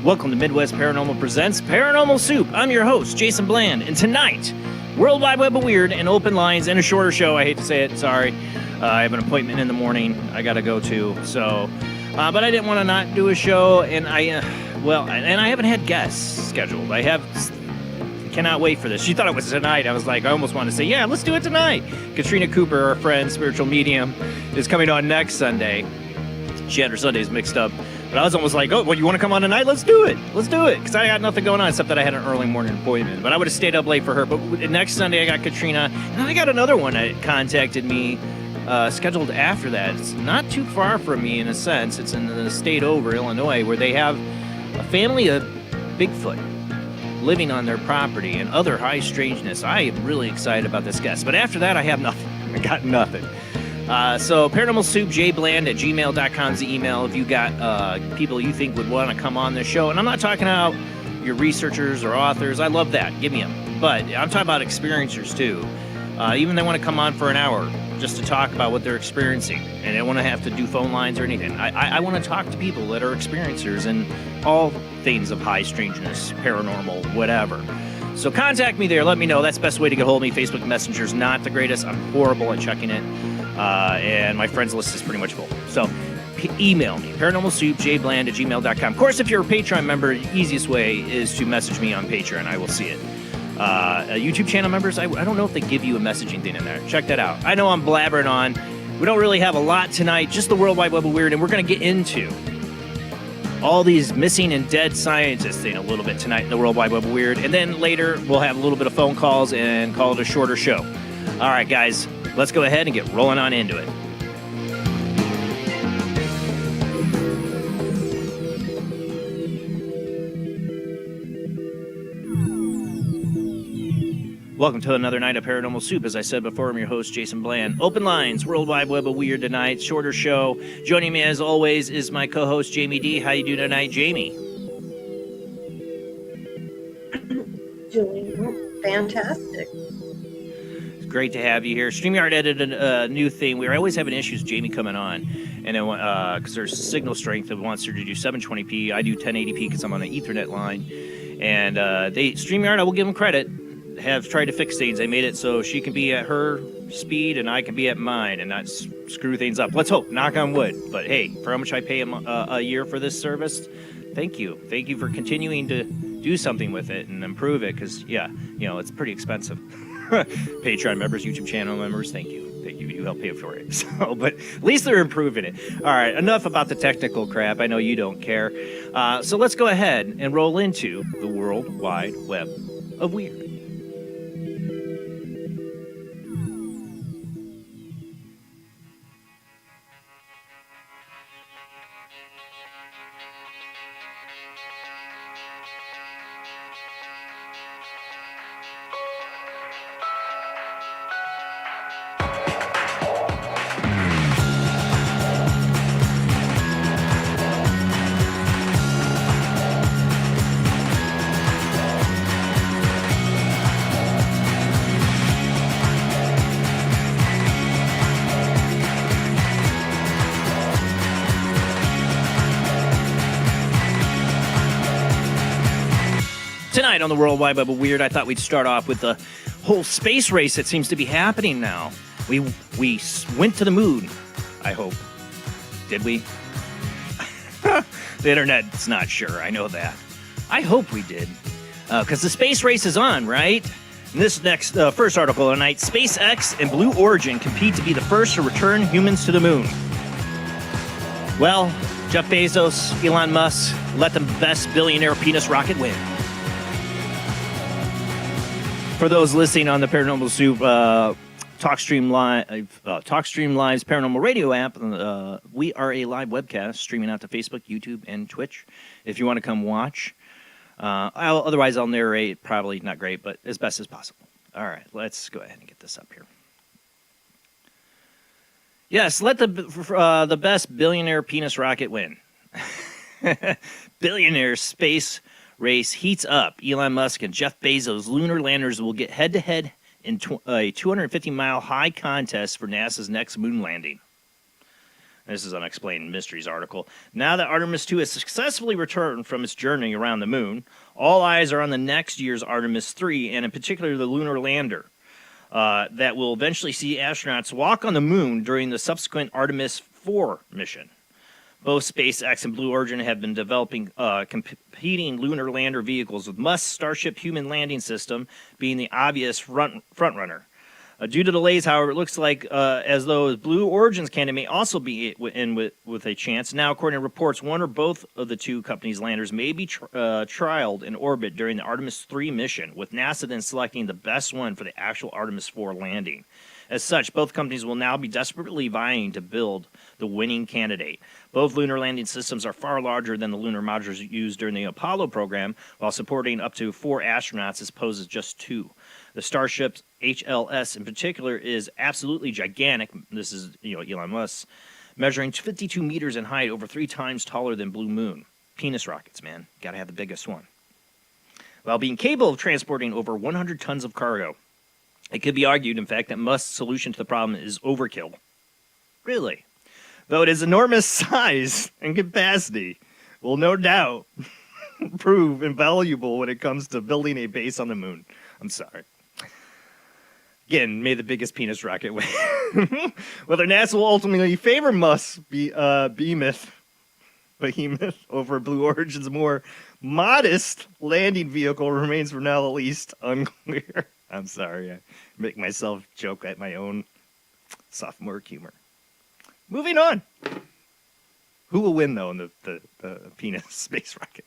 Welcome to Midwest Paranormal Presents Paranormal Soup. I'm your host, Jason Bland, and tonight, World Wide Web of Weird and open lines and a shorter show. I hate to say it, sorry. I have an appointment in the morning I gotta go to, so... but I didn't want to not do a show, and I haven't had guests scheduled. I cannot wait for this. She thought it was tonight. I was like, I almost wanted to say, yeah, let's do it tonight. Katrina Cooper, our friend, spiritual medium, is coming on next Sunday. She had her Sundays mixed up. But I was almost like, oh, well, you want to come on tonight? Let's do it. Let's do it. Because I got nothing going on except that I had an early morning appointment. But I would have stayed up late for her. But next Sunday, I got Katrina. And I got another one that contacted me scheduled after that. It's not too far from me in a sense. It's in the state over, Illinois, where they have a family of Bigfoot living on their property and other high strangeness. I am really excited about this guest. But after that, I have nothing. I got nothing. So Paranormal Soup, jbland@gmail.com is the email if you got people you think would want to come on this show. And I'm not talking about your researchers or authors. I love that. Give me them. But I'm talking about experiencers, too. Even they want to come on for an hour just to talk about what they're experiencing. And they don't want to have to do phone lines or anything. I want to talk to people that are experiencers in all things of high strangeness, paranormal, whatever. So contact me there. Let me know. That's the best way to get hold of me. Facebook Messenger's not the greatest. I'm horrible at checking it. And my friends list is pretty much full. So email me, paranormalsoup, jbland@gmail.com. Of course, if you're a Patreon member, the easiest way is to message me on Patreon. I will see it. YouTube channel members, I don't know if they give you a messaging thing in there. Check that out. I know I'm blabbering on. We don't really have a lot tonight, just the World Wide Web of Weird, and we're going to get into all these missing and dead scientists thing a little bit tonight in the World Wide Web of Weird. And then later, we'll have a little bit of phone calls and call it a shorter show. All right, guys. Let's go ahead and get rolling on into it. Welcome to another night of Paranormal Soup. As I said before, I'm your host, Jason Bland. Open lines, World Wide Web of Weird tonight, shorter show. Joining me, as always, is my co-host, Jamie D. How you doing tonight, Jamie? Doing fantastic. Great to have you here. StreamYard added a new thing. We were always having issues, Jamie coming on, and because there's signal strength that wants her to do 720p. I do 1080p because I'm on an Ethernet line, and StreamYard, I will give them credit, have tried to fix things. They made it so she can be at her speed and I can be at mine, and not screw things up. Let's hope. Knock on wood. But hey, for how much I pay a year for this service, thank you. Thank you for continuing to do something with it and improve it, because it's pretty expensive. Patreon members, YouTube channel members, thank you. Thank you. You help pay for it. So, but at least they're improving it. All right, enough about the technical crap. I know you don't care. So let's go ahead and roll into the World Wide Web of Weird. Tonight on the World Wide Web of Weird, I thought we'd start off with the whole space race that seems to be happening now. We went to the moon, I hope. Did we? The internet's not sure, I know that. I hope we did. Because the space race is on, right? In this next first article tonight, SpaceX and Blue Origin compete to be the first to return humans to the moon. Well, Jeff Bezos, Elon Musk, let the best billionaire penis rocket win. For those listening on the Paranormal Soup Talkstream Live's Paranormal Radio app, we are a live webcast streaming out to Facebook, YouTube, and Twitch. If you want to come watch, otherwise I'll narrate. Probably not great, but as best as possible. All right, let's go ahead and get this up here. Yes, let the best billionaire penis rocket win. Billionaire space race heats up. Elon Musk and Jeff Bezos' lunar landers will get head-to-head in a 250-mile high contest for NASA's next moon landing. This is an Unexplained Mysteries article. Now that Artemis 2 has successfully returned from its journey around the moon, all eyes are on the next year's Artemis 3, and in particular the lunar lander. That will eventually see astronauts walk on the moon during the subsequent Artemis 4 mission. Both SpaceX and Blue Origin have been developing competing lunar lander vehicles, with Musk's Starship human landing system being the obvious front-runner. Due to delays, however, it looks like as though Blue Origin's candidate may also be in with a chance. Now, according to reports, one or both of the two companies' landers may be trialed in orbit during the Artemis 3 mission, with NASA then selecting the best one for the actual Artemis 4 landing. As such, both companies will now be desperately vying to build the winning candidate. Both lunar landing systems are far larger than the lunar modules used during the Apollo program, while supporting up to 4 astronauts as opposed to just 2. The Starship HLS in particular is absolutely gigantic. This is, Elon Musk, measuring 52 meters in height, over 3 times taller than Blue Moon. Penis rockets, man. Got to have the biggest one. While being capable of transporting over 100 tons of cargo, it could be argued, in fact, that Musk's solution to the problem is overkill. Really? Though its enormous size and capacity will no doubt prove invaluable when it comes to building a base on the moon. I'm sorry. Again, may the biggest penis rocket win. Whether NASA will ultimately favor Musk's behemoth over Blue Origin's more modest landing vehicle remains for now at least unclear. I'm sorry, I make myself joke at my own sophomore humor. Moving on. Who will win, though, in the penis space rocket?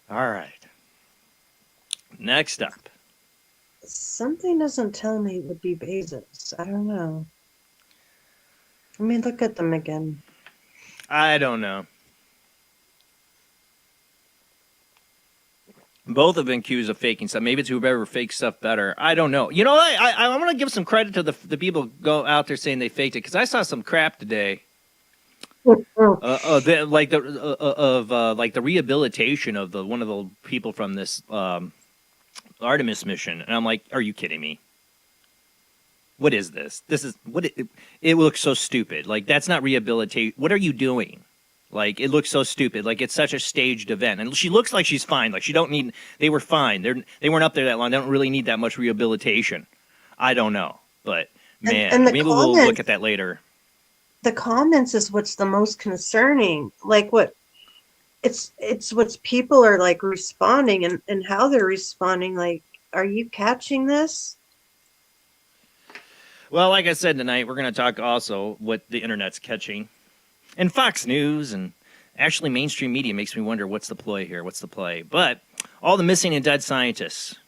All right. Next up. Something doesn't tell me it would be Bezos. I don't know. Let me look at them again. I don't know. Both have been accused of faking stuff. Maybe it's whoever fakes stuff better. I don't know. You know what? I want to give some credit to the people go out there saying they faked it, because I saw some crap today. The rehabilitation of one of the people from this Artemis mission, and I'm like, are you kidding me? What is this? This is what it looks so stupid. Like, that's not rehabilitation. What are you doing? Like, it looks so stupid. Like, it's such a staged event, and she looks like she's fine. Like, she don't need. They were fine. They weren't up there that long. They don't really need that much rehabilitation. I don't know, but man, and maybe we'll look at that later. The comments is what's the most concerning. Like, what it's what people are like responding and how they're responding. Like, are you catching this? Well, like I said tonight, we're going to talk also what the internet's catching. And Fox News and actually mainstream media makes me wonder, what's the play here? What's the play? But all the missing and dead scientists.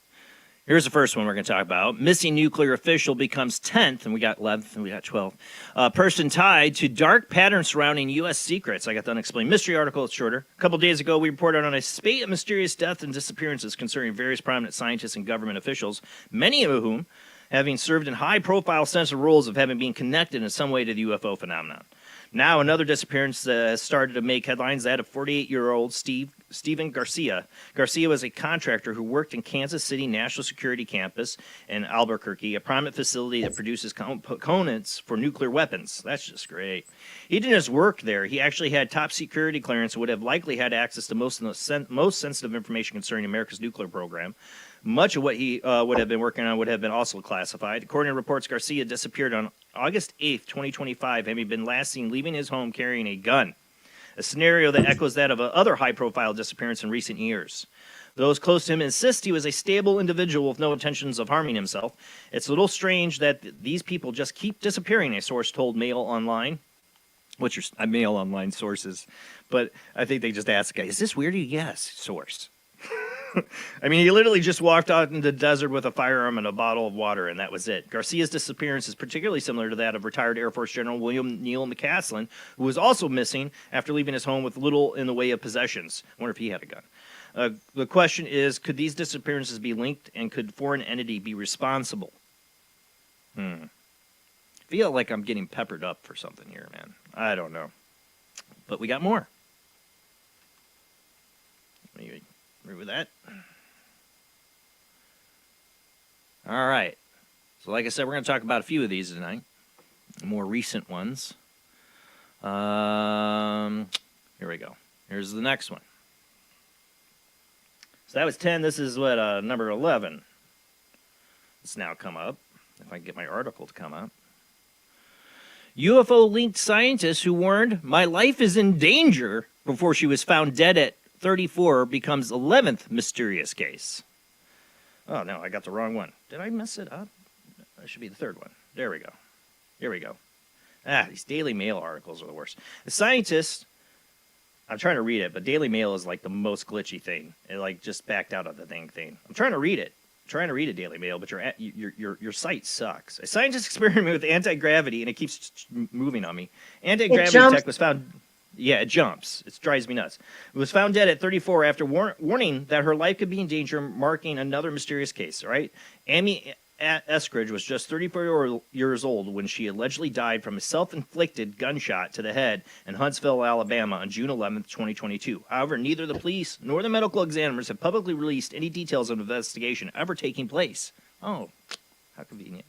Here's the first one we're going to talk about. Missing nuclear official becomes 10th, and we got 11th, and we got 12th. Person tied to dark patterns surrounding U.S. secrets. I got the Unexplained Mystery article. It's shorter. A couple days ago, we reported on a spate of mysterious deaths and disappearances concerning various prominent scientists and government officials, many of whom having served in high-profile sensitive roles of having been connected in some way to the UFO phenomenon. Now another disappearance has started to make headlines. That of 48-year-old Steven Garcia. Garcia was a contractor who worked in Kansas City National Security Campus in Albuquerque, a prominent facility that produces components for nuclear weapons. That's just great. He didn't just work there. He actually had top security clearance and would have likely had access to most sensitive information concerning America's nuclear program. Much of what he would have been working on would have been also classified. According to reports, Garcia disappeared on August 8th, 2025, having been last seen leaving his home carrying a gun, a scenario that echoes that of other high-profile disappearance in recent years. Those close to him insist he was a stable individual with no intentions of harming himself. It's a little strange that these people just keep disappearing, a source told Mail Online. What's your Mail Online sources? But I think they just asked the guy, is this weird? Yes, source. I mean, he literally just walked out in the desert with a firearm and a bottle of water, and that was it. Garcia's disappearance is particularly similar to that of retired Air Force General William Neal McCaslin, who was also missing after leaving his home with little in the way of possessions. I wonder if he had a gun. The question is, could these disappearances be linked, and could foreign entity be responsible? I feel like I'm getting peppered up for something here, man. I don't know. But we got more. Maybe. Agree with that? All right. So like I said, we're going to talk about a few of these tonight. More recent ones. Here we go. Here's the next one. So that was 10. This is what, number 11. It's now come up. If I can get my article to come up. UFO-linked scientist who warned, "My life is in danger," before she was found dead at 34 becomes 11th mysterious case. Oh, no, I got the wrong one. Did I mess it up? That should be the third one. There we go. Here we go. These Daily Mail articles are the worst. The scientist, I'm trying to read it, but Daily Mail is like the most glitchy thing. It like just backed out of the thing. I'm trying to read it. Daily Mail, but your site sucks. A scientist experimented with anti-gravity, and it keeps moving on me. Anti-gravity tech was found... Yeah, it jumps. It drives me nuts. It was found dead at 34 after warning that her life could be in danger, marking another mysterious case, right? Amy Eskridge was just 34 years old when she allegedly died from a self-inflicted gunshot to the head in Huntsville, Alabama on June 11th, 2022. However, neither the police nor the medical examiners have publicly released any details of the investigation ever taking place. Oh, how convenient.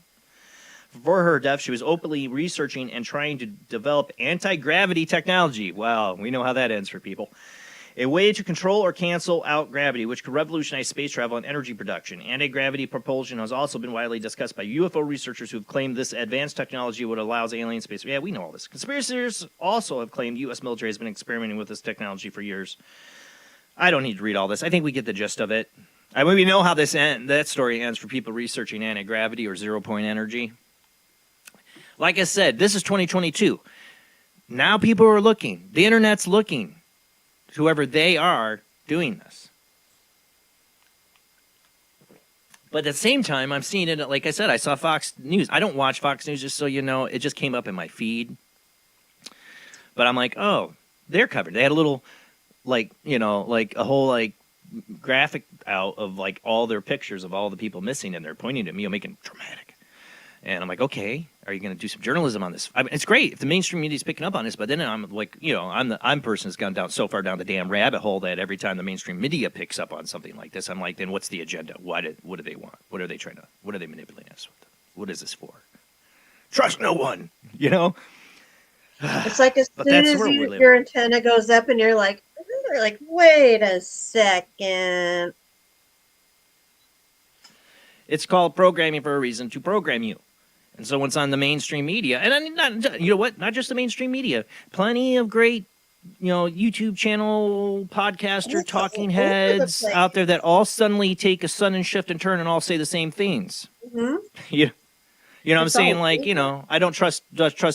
For her death, she was openly researching and trying to develop anti-gravity technology. Wow, we know how that ends for people. A way to control or cancel out gravity, which could revolutionize space travel and energy production. Anti-gravity propulsion has also been widely discussed by UFO researchers who have claimed this advanced technology would allow alien space. Yeah, we know all this. Conspiracists also have claimed U.S. military has been experimenting with this technology for years. I don't need to read all this. I think we get the gist of it. I mean, we know how that story ends for people researching anti-gravity or zero-point energy. Like I said, this is 2022. Now people are looking. The internet's looking. Whoever they are doing this. But at the same time, I'm seeing it, like I said, I saw Fox News. I don't watch Fox News, just so you know. It just came up in my feed. But I'm like, oh, they're covered. They had a little, like, you know, like a whole, like, graphic out of, like, all their pictures of all the people missing, and they're pointing at me, making it dramatic. And I'm like, okay, are you going to do some journalism on this? I mean, it's great if the mainstream media is picking up on this, but then I'm like, you know, I'm person that's gone down so far down the damn rabbit hole that every time the mainstream media picks up on something like this, I'm like, then what's the agenda? What do they want? What are they manipulating us with? What is this for? Trust no one, you know? It's like as soon as your antenna goes up and you're like, wait a second. It's called programming for a reason to program you. And so it's on the mainstream media, and not, you know what? Not just the mainstream media. Plenty of great, you know, YouTube channel, podcaster, talking heads out there that all suddenly take a sudden shift and turn and all say the same things. Mm-hmm. You know what I'm saying? Like, you know, I don't trust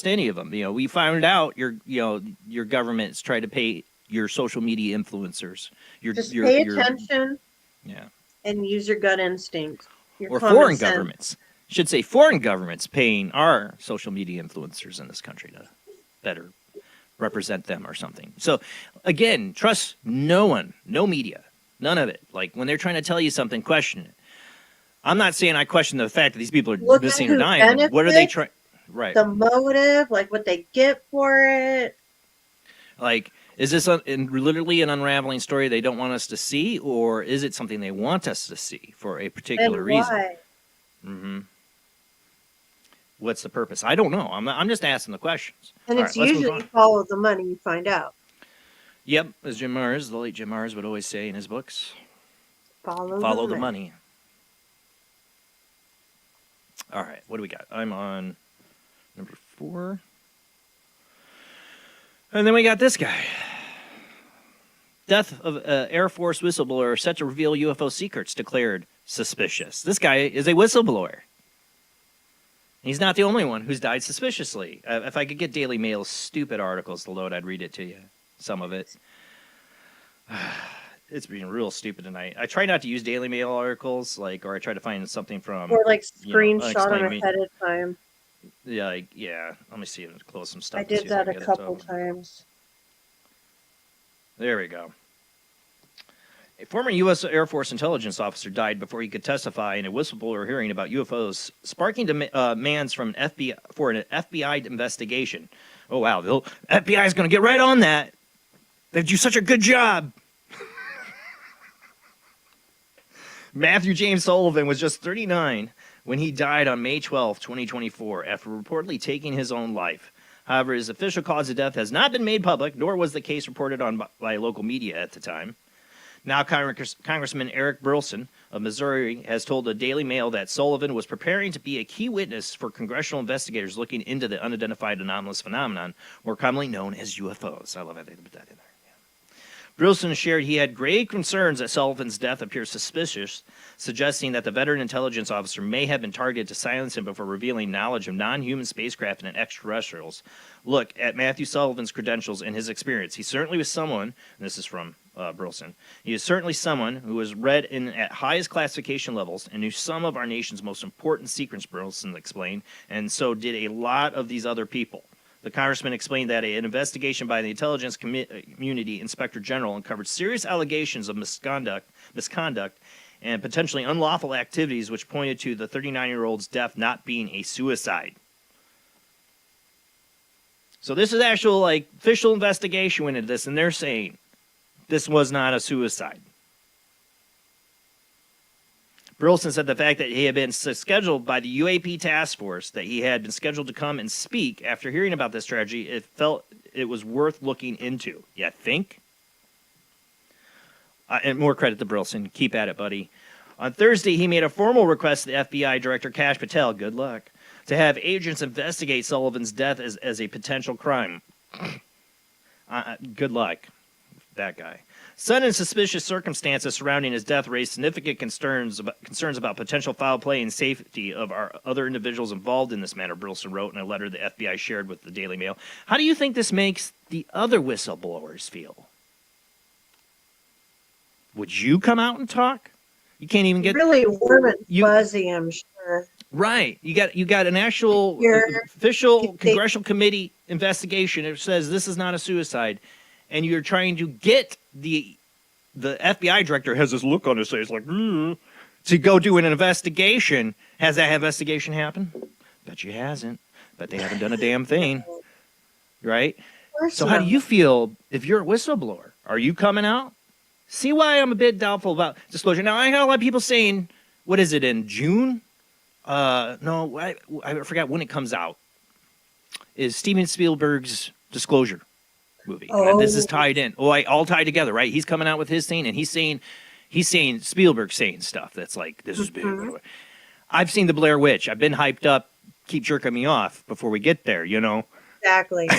any of them. You know, we found out your government's tried to pay your social media influencers. Just pay attention. Yeah. And use your gut instinct. Or foreign governments. Should say foreign governments paying our social media influencers in this country to better represent them or something. So, again, trust no one, no media, none of it. Like, when they're trying to tell you something, question it. I'm not saying I question the fact that these people are missing or dying. What are they trying? Right. the motive, like what they get for it. Like, is this literally an unraveling story they don't want us to see, or is it something they want us to see for a particular And reason? why? Mm-hmm. What's the purpose? I don't know. I'm just asking the questions. And All it's right, let's move usually on. follow the money, you find out. Yep, as Jim Mars, the late Jim Mars, would always say in his books, Follow the money. All right, what do we got? I'm on number 4. And then we got this guy. Death of Air Force whistleblower set to reveal UFO secrets, declared suspicious. This guy is a whistleblower. He's not the only one who's died suspiciously. If I could get Daily Mail's stupid articles to load, I'd read it to you. Some of it. It's been real stupid tonight. I try not to use Daily Mail articles, or I try to find something from... Or like screenshot Unexplained them ahead of time. Yeah. Let me see. Close some stuff. I did that a couple times. There we go. A former U.S. Air Force intelligence officer died before he could testify in a whistleblower hearing about UFOs, sparking demands from FBI for an FBI investigation. Oh, wow. The FBI is going to get right on that. They do such a good job. Matthew James Sullivan was just 39 when he died on May 12, 2024, after reportedly taking his own life. However, his official cause of death has not been made public, nor was the case reported on by local media at the time. Now, Congressman Eric Burleson of Missouri has told the Daily Mail that Sullivan was preparing to be a key witness for congressional investigators looking into the unidentified anomalous phenomenon, more commonly known as UFOs. I love how they put that in there. Burleson shared he had grave concerns that Sullivan's death appears suspicious, suggesting that the veteran intelligence officer may have been targeted to silence him before revealing knowledge of non-human spacecraft and extraterrestrials. Look at Matthew Sullivan's credentials and his experience. He certainly was someone, and this is from Burleson, he is certainly someone who was read in at highest classification levels and knew some of our nation's most important secrets, Burleson explained, and so did a lot of these other people. The congressman explained that an investigation by the Intelligence Community Inspector General uncovered serious allegations of misconduct, and potentially unlawful activities which pointed to the 39-year-old's death not being a suicide. So this is actual official investigation went into this, and they're saying this was not a suicide. Burleson said the fact that he had been scheduled by the UAP task force, that he had been scheduled to come and speak after hearing about this tragedy, it felt it was worth looking into. You think? And more credit to Burleson. Keep at it, buddy. On Thursday, he made a formal request to the FBI Director Kash Patel, good luck, to have agents investigate Sullivan's death as a potential crime. Good luck, that guy. Sudden suspicious circumstances surrounding his death raised significant concerns about potential foul play and safety of our other individuals involved in this matter, Burleson wrote in a letter the FBI shared with the Daily Mail. How do you think this makes the other whistleblowers feel? Would you come out and talk? You can't even get really warm and fuzzy, I'm sure. Right. You got an actual official congressional committee investigation. It says this is not a suicide. And you're trying to get the FBI director has this look on his face to go do an investigation. Has that investigation happened? Bet you hasn't. Bet they haven't done a damn thing. Right? So how do you feel if you're a whistleblower? Are you coming out? See why I'm a bit doubtful about disclosure. Now, I got a lot of people saying, what is it, in June? No, I forgot when it comes out. Is Steven Spielberg's Disclosure movie. And this is tied in. All tied together, right? He's coming out with his thing, and he's saying Spielberg saying stuff that's like, this is big. I've seen the Blair Witch. I've been hyped up. Keep jerking me off before we get there, you know? Exactly.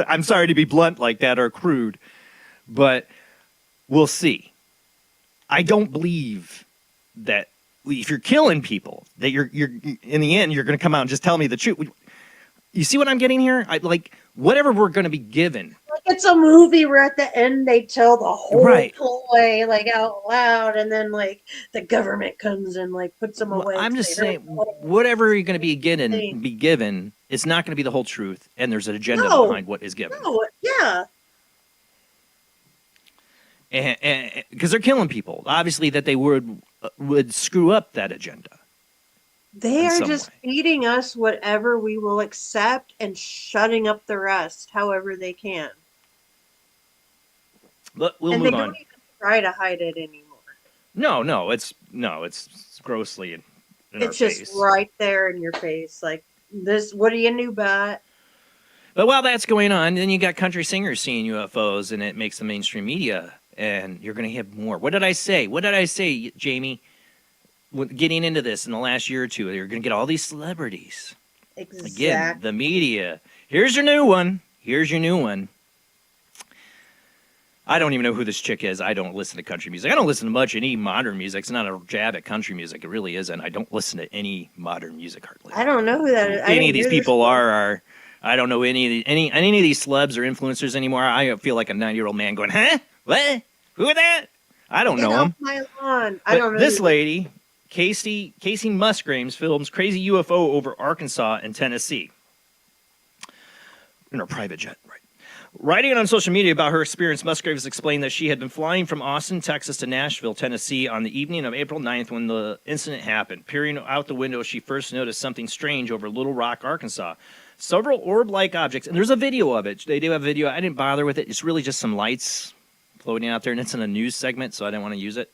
I'm sorry to be blunt like that or crude, but we'll see. I don't believe that if you're killing people, that you're in the end, you're going to come out and just tell me the truth. You see what I'm getting here? Whatever we're going to be given. Like it's a movie where at the end they tell the whole right. ploy out loud, and then the government comes and puts them away. I'm just saying, whatever you're going to be given, it's not going to be the whole truth, and there's an agenda behind what is given. No, yeah. And because they're killing people, obviously that they would screw up that agenda. They in are some just way. feeding us whatever we will accept and shutting up the rest however they can. But we'll And they move don't on. even try to hide it anymore. It's grossly in our It's just face. right there in your face. Like, this, what do you know about? But while that's going on, then you got country singers seeing UFOs, and it makes the mainstream media, and you're going to have more. What did I say? What did I say, Jamie? Getting into this in the last year or two, you're going to get all these celebrities. Again, Exactly. the media. Here's your new one. Here's your new one. I don't even know who this chick is. I don't listen to country music. I don't listen to much any modern music. It's not a jab at country music. It really isn't. I don't listen to any modern music hardly. I don't know who that is. I Any of didn't these hear this people one. are. I don't know any of these celebs or influencers anymore. I feel like a 90-year-old man going, huh? What? Who are that? I don't Get know off them. my lawn. I But don't know this who- lady, Casey Musgraves, films crazy UFO over Arkansas and Tennessee in her private jet. Right. Writing on social media about her experience, Musgraves explained that she had been flying from Austin, Texas to Nashville, Tennessee on the evening of April 9th when the incident happened. Peering out the window, she first noticed something strange over Little Rock, Arkansas. Several orb-like objects, and there's a video of it. They do have a video. I didn't bother with it. It's really just some lights floating out there, and it's in a news segment, so I didn't want to use it.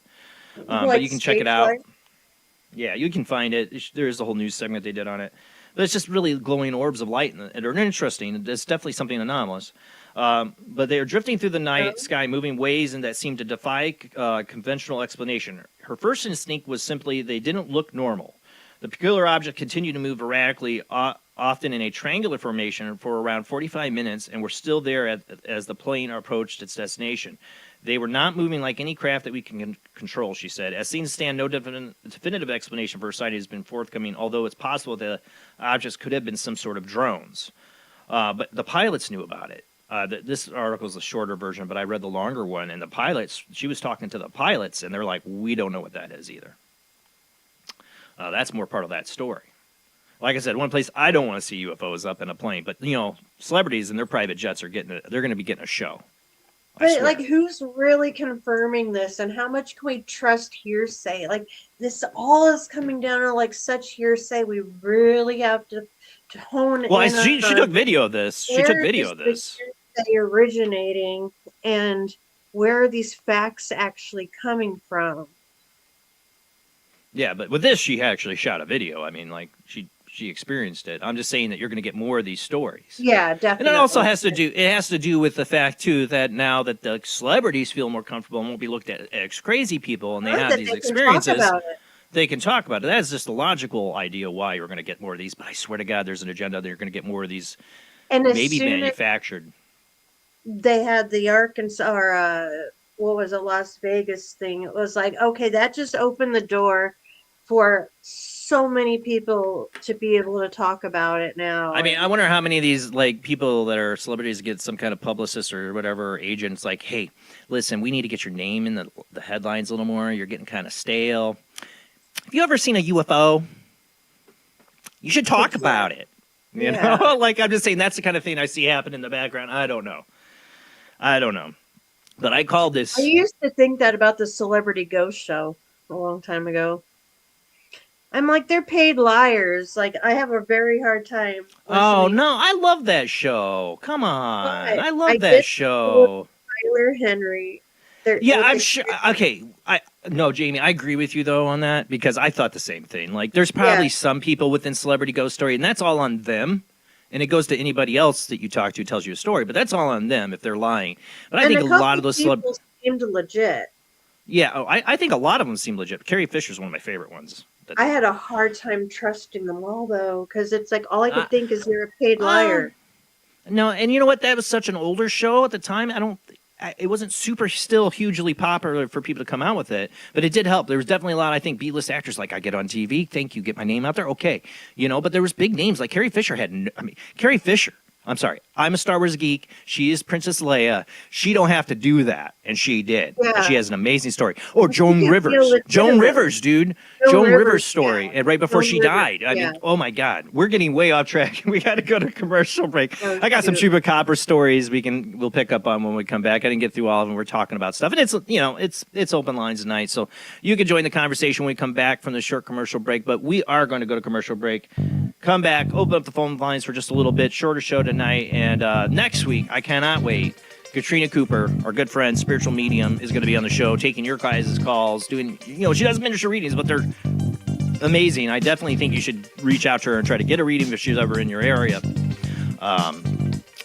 But like you can check it stage out. light? Yeah, you can find it. There's a whole news segment they did on it. But it's just really glowing orbs of light, and they're interesting. It's definitely something anomalous. But they are drifting through the night sky, moving ways and that seem to defy conventional explanation. Her first instinct was simply they didn't look normal. The peculiar object continued to move erratically, often in a triangular formation, for around 45 minutes, and were still there as the plane approached its destination. They were not moving like any craft that we can control, she said. As seen to stand, no definitive explanation for her sighting has been forthcoming, although it's possible the objects could have been some sort of drones. But the pilots knew about it. This article is a shorter version, but I read the longer one, and the pilots, she was talking to the pilots, and they're like, we don't know what that is either. That's more part of that story. Like I said, one place I don't want to see UFOs up in a plane, but, celebrities and their private jets they're going to be getting a show. But like, who's really confirming this, and how much can we trust hearsay? Like, this all is coming down to like such hearsay. We really have to hone in. Well, she took video of this. She took video of this. Hearsay originating, and where are these facts actually coming from? Yeah, but with this, she actually shot a video. I mean, like she experienced it. I'm just saying that you're going to get more of these stories. Yeah, definitely. And it also has to do with the fact too that now that the celebrities feel more comfortable and won't be looked at as crazy people, and they have these experiences, they can talk about it. That's just a logical idea why you're going to get more of these. But I swear to God, there's an agenda that you're going to get more of these, and maybe manufactured. They had the Arkansas, or what was a Las Vegas thing. It was like, okay, that just opened the door for so many people to be able to talk about it now. I mean, I wonder how many of these like people that are celebrities get some kind of publicist or whatever agents like, hey, listen, we need to get your name in the headlines a little more. You're getting kind of stale. Have you ever seen a UFO? You should talk about it. You know, like I'm just saying that's the kind of thing I see happen in the background. I don't know. But I called this. I used to think that about the Celebrity Ghost Show a long time ago. I'm like, they're paid liars. Like, I have a very hard time. Oh, no, I love that show. Come on. But I love that show. Tyler Henry. Yeah, I'm sure. Okay. No, Jamie, I agree with you, though, on that, because I thought the same thing. Like, there's probably some people within Celebrity Ghost Story, and that's all on them. And it goes to anybody else that you talk to who tells you a story, but that's all on them if they're lying. But I think a lot of those celebrities seemed legit. Yeah, I think a lot of them seem legit. Carrie Fisher's one of my favorite ones. I had a hard time trusting them all, though, because it's like all I could think is you're a paid liar. No, and you know what? That was such an older show at the time. It wasn't still hugely popular for people to come out with it, but it did help. There was definitely a lot, I think, B-list actors like, I get on TV, thank you, get my name out there, okay. But there was big names like Carrie Fisher Carrie Fisher. I'm sorry. I'm a Star Wars geek. She is Princess Leia. She don't have to do that, and she did. Yeah. And she has an amazing story. Or Joan You feel Rivers. legitimate. Joan Rivers, dude. Joan Rivers' story, yeah. and right before Joan she Rivers, died. I yeah. mean, oh my God, we're getting way off track. We got to go to commercial break. Oh, I got some shoot. chupacabra stories we'll pick up on when we come back. I didn't get through all of them. We're talking about stuff, and it's open lines tonight, so you can join the conversation when we come back from the short commercial break. But we are going to go to commercial break. Come back, open up the phone lines for just a little bit. Shorter show tonight, and next week I cannot wait. Katrina Cooper, our good friend, spiritual medium, is going to be on the show, taking your guys' calls, doing, she does miniature readings, but they're amazing. I definitely think you should reach out to her and try to get a reading if she's ever in your area.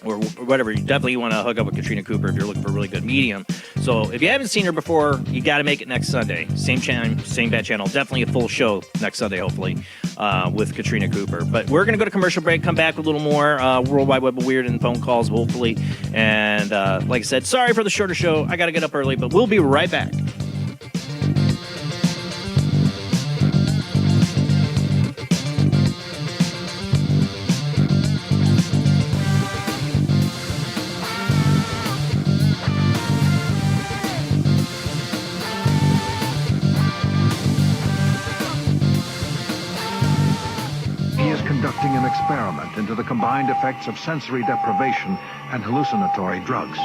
Or whatever. You definitely want to hook up with Katrina Cooper if you're looking for a really good medium. So if you haven't seen her before, you got to make it next Sunday. Same channel, same bad channel. Definitely a full show next Sunday, hopefully, with Katrina Cooper. But we're going to go to commercial break, come back with a little more World Wide Web of Weird and phone calls, hopefully. And like I said, sorry for the shorter show. I got to get up early, but we'll be right back. Conducting an experiment into the combined effects of sensory deprivation and hallucinatory drugs.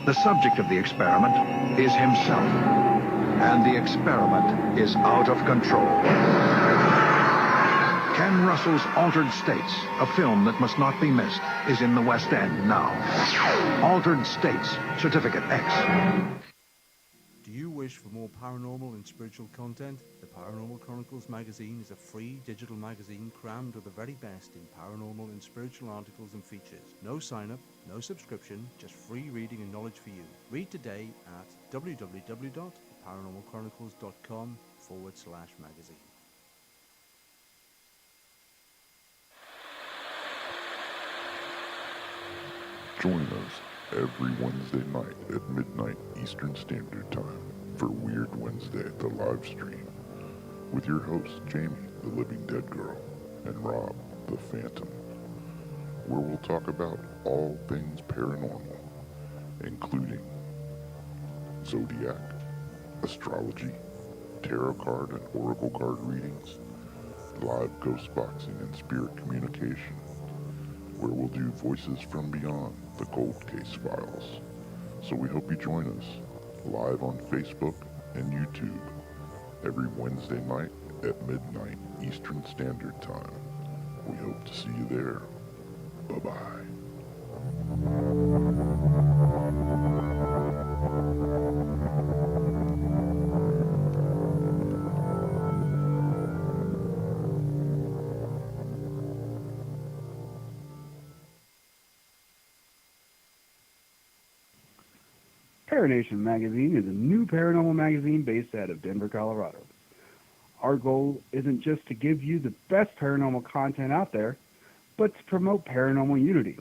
The subject of the experiment is himself, and the experiment is out of control. Ken Russell's Altered States, a film that must not be missed, is in the West End now. Altered States, Certificate X. Do you wish for more paranormal and spiritual content? The Paranormal Chronicles magazine is a free digital magazine crammed with the very best in paranormal and spiritual articles and features. No sign-up, no subscription, just free reading and knowledge for you. Read today at www.paranormalchronicles.com/magazine. Join us every Wednesday night at midnight Eastern Standard Time for Weird Wednesday, the live stream, with your hosts Jamie, the Living Dead Girl, and Rob, the Phantom, where we'll talk about all things paranormal, including zodiac, astrology, tarot card and oracle card readings, live ghost boxing and spirit communication, where we'll do Voices from Beyond, the Cold Case Files. So we hope you join us live on Facebook and YouTube every Wednesday night at midnight Eastern Standard Time. We hope to see you there. Bye-bye. Paranation Magazine is a new paranormal magazine based out of Denver, Colorado. Our goal isn't just to give you the best paranormal content out there, but to promote paranormal unity.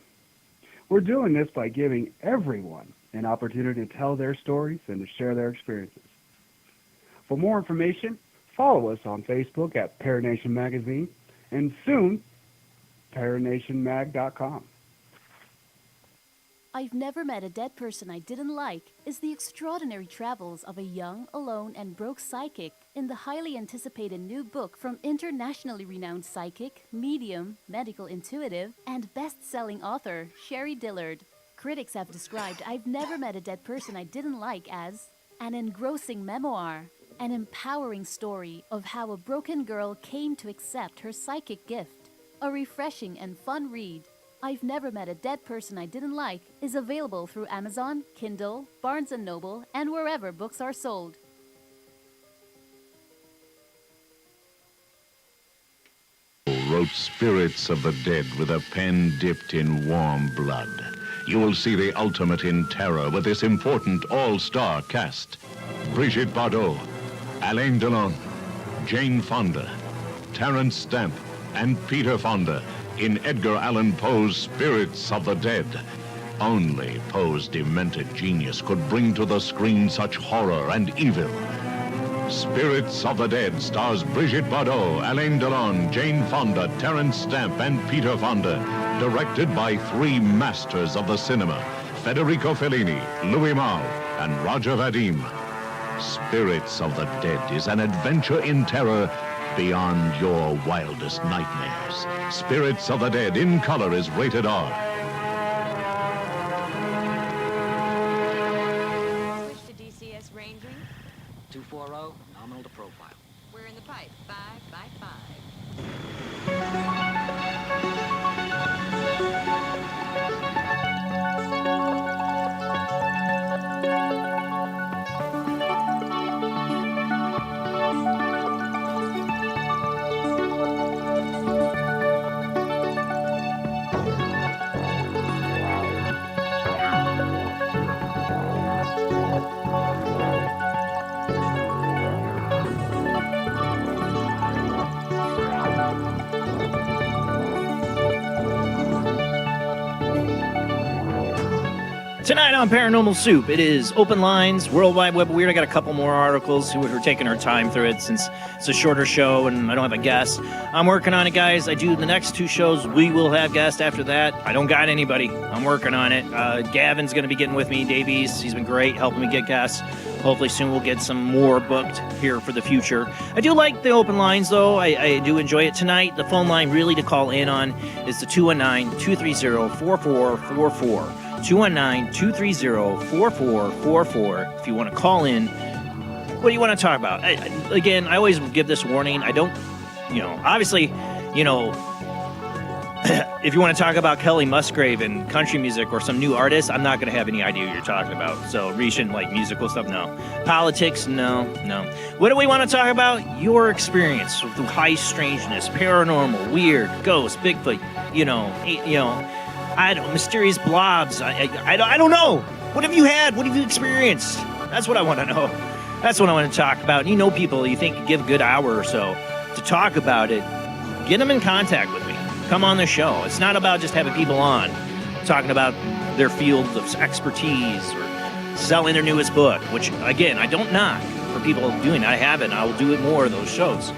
We're doing this by giving everyone an opportunity to tell their stories and to share their experiences. For more information, follow us on Facebook at Paranation Magazine and soon, paranationmag.com. I've Never Met a Dead Person I Didn't Like is the extraordinary travels of a young, alone, and broke psychic in the highly anticipated new book from internationally renowned psychic, medium, medical intuitive, and best-selling author Sherry Dillard. Critics have described I've Never Met a Dead Person I Didn't Like as an engrossing memoir, an empowering story of how a broken girl came to accept her psychic gift, a refreshing and fun read. I've Never Met a Dead Person I Didn't Like is available through Amazon, Kindle, Barnes & Noble, and wherever books are sold. Wrote Spirits of the Dead with a pen dipped in warm blood. You will see the ultimate in terror with this important all-star cast. Brigitte Bardot, Alain Delon, Jane Fonda, Terence Stamp, and Peter Fonda in Edgar Allan Poe's Spirits of the Dead. Only Poe's demented genius could bring to the screen such horror and evil. Spirits of the Dead stars Brigitte Bardot, Alain Delon, Jane Fonda, Terence Stamp, and Peter Fonda directed by three masters of the cinema, Federico Fellini, Louis Malle, and Roger Vadim. Spirits of the Dead is an adventure in terror beyond your wildest nightmares. Spirits of the Dead in color is rated R. Switch to DCS ranging. 240, nominal to profile. We're in the pipe. 5 by 5. Tonight on Paranormal Soup, it is Open Lines, World Wide Web Weird. I got a couple more articles. We're taking our time through it since it's a shorter show and I don't have a guest. I'm working on it, guys. I do the next two shows. We will have guests after that. I don't got anybody. I'm working on it. Gavin's going to be getting with me. Davies, he's been great helping me get guests. Hopefully soon we'll get some more booked here for the future. I do like the open lines, though. I do enjoy it tonight. The phone line really to call in on is the 219-230-4444. 219-230-4444 if you want to call in. What do you want to talk about? Again, I always give this warning. I don't, obviously, if you want to talk about Kelly Musgrave and country music or some new artist, I'm not going to have any idea what you're talking about. So recent, like, musical stuff, no. Politics, no. What do we want to talk about? Your experience with high strangeness, paranormal, weird, ghosts, Bigfoot, I don't, mysterious blobs. I don't know. What have you had? What have you experienced? That's what I want to know. That's what I want to talk about. You know people you think give a good hour or so to talk about it. Get them in contact with me. Come on the show. It's not about just having people on talking about their field of expertise or selling their newest book, which, again, I don't knock for people doing that. I haven't. I will do it more of those shows.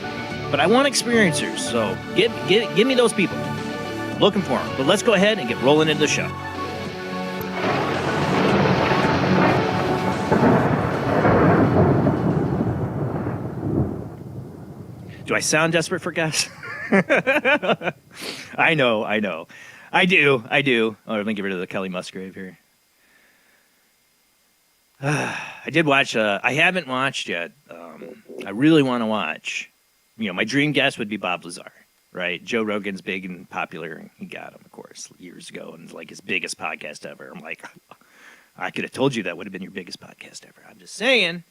But I want experiencers, so give me those people. Looking for them. But let's go ahead and get rolling into the show. Do I sound desperate for guests? I know. I do. Oh, let me get rid of the Kelly Musgrave here. I did watch, I haven't watched yet. I really want to watch. My dream guest would be Bob Lazar. Right, Joe Rogan's big and popular, and he got him, of course, years ago, and like his biggest podcast ever. I'm like, I could have told you that would have been your biggest podcast ever. I'm just saying.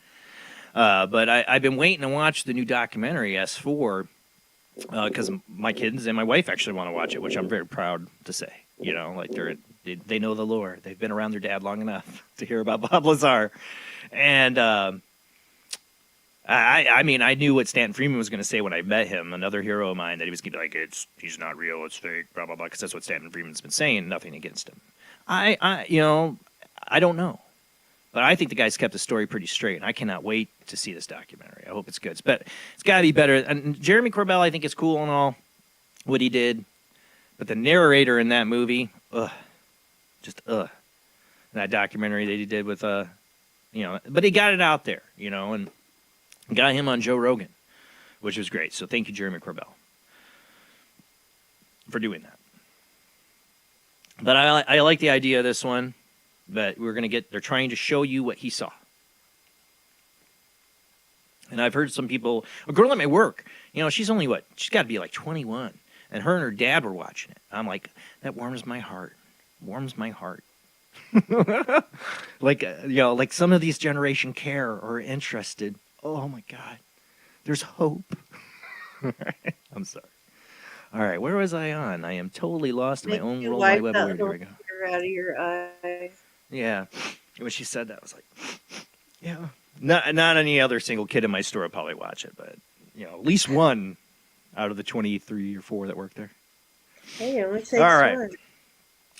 But I've been waiting to watch the new documentary S4 because my kids and my wife actually want to watch it, which I'm very proud to say. Like they know the lore. They've been around their dad long enough to hear about Bob Lazar, and. I mean, I knew what Stanton Friedman was going to say when I met him, another hero of mine, that he was going to be like, he's not real, it's fake, blah, blah, blah, because that's what Stanton Friedman's been saying, nothing against him. I don't know. But I think the guy's kept the story pretty straight, and I cannot wait to see this documentary. I hope it's good. It's got to be better. And Jeremy Corbell, I think, is cool and all, what he did. But the narrator in that movie, that documentary that he did with, but he got it out there, and got him on Joe Rogan, which was great. So thank you, Jeremy Corbell, for doing that. But I like the idea of this one, that they're trying to show you what he saw. And I've heard some people, a girl at my work, she's only she's got to be like 21, and her dad were watching it. I'm like, that warms my heart. Like some of these generation care or interested. Oh my God, there's hope. I'm sorry. All right, where was I on? I am totally lost in my own world wide web. Here we go. Out of your eye. Yeah, when she said that, I was like, yeah. Not any other single kid in my store would probably watch it, but at least one out of the 23 or 4 that work there. Hey, it only takes all right. one.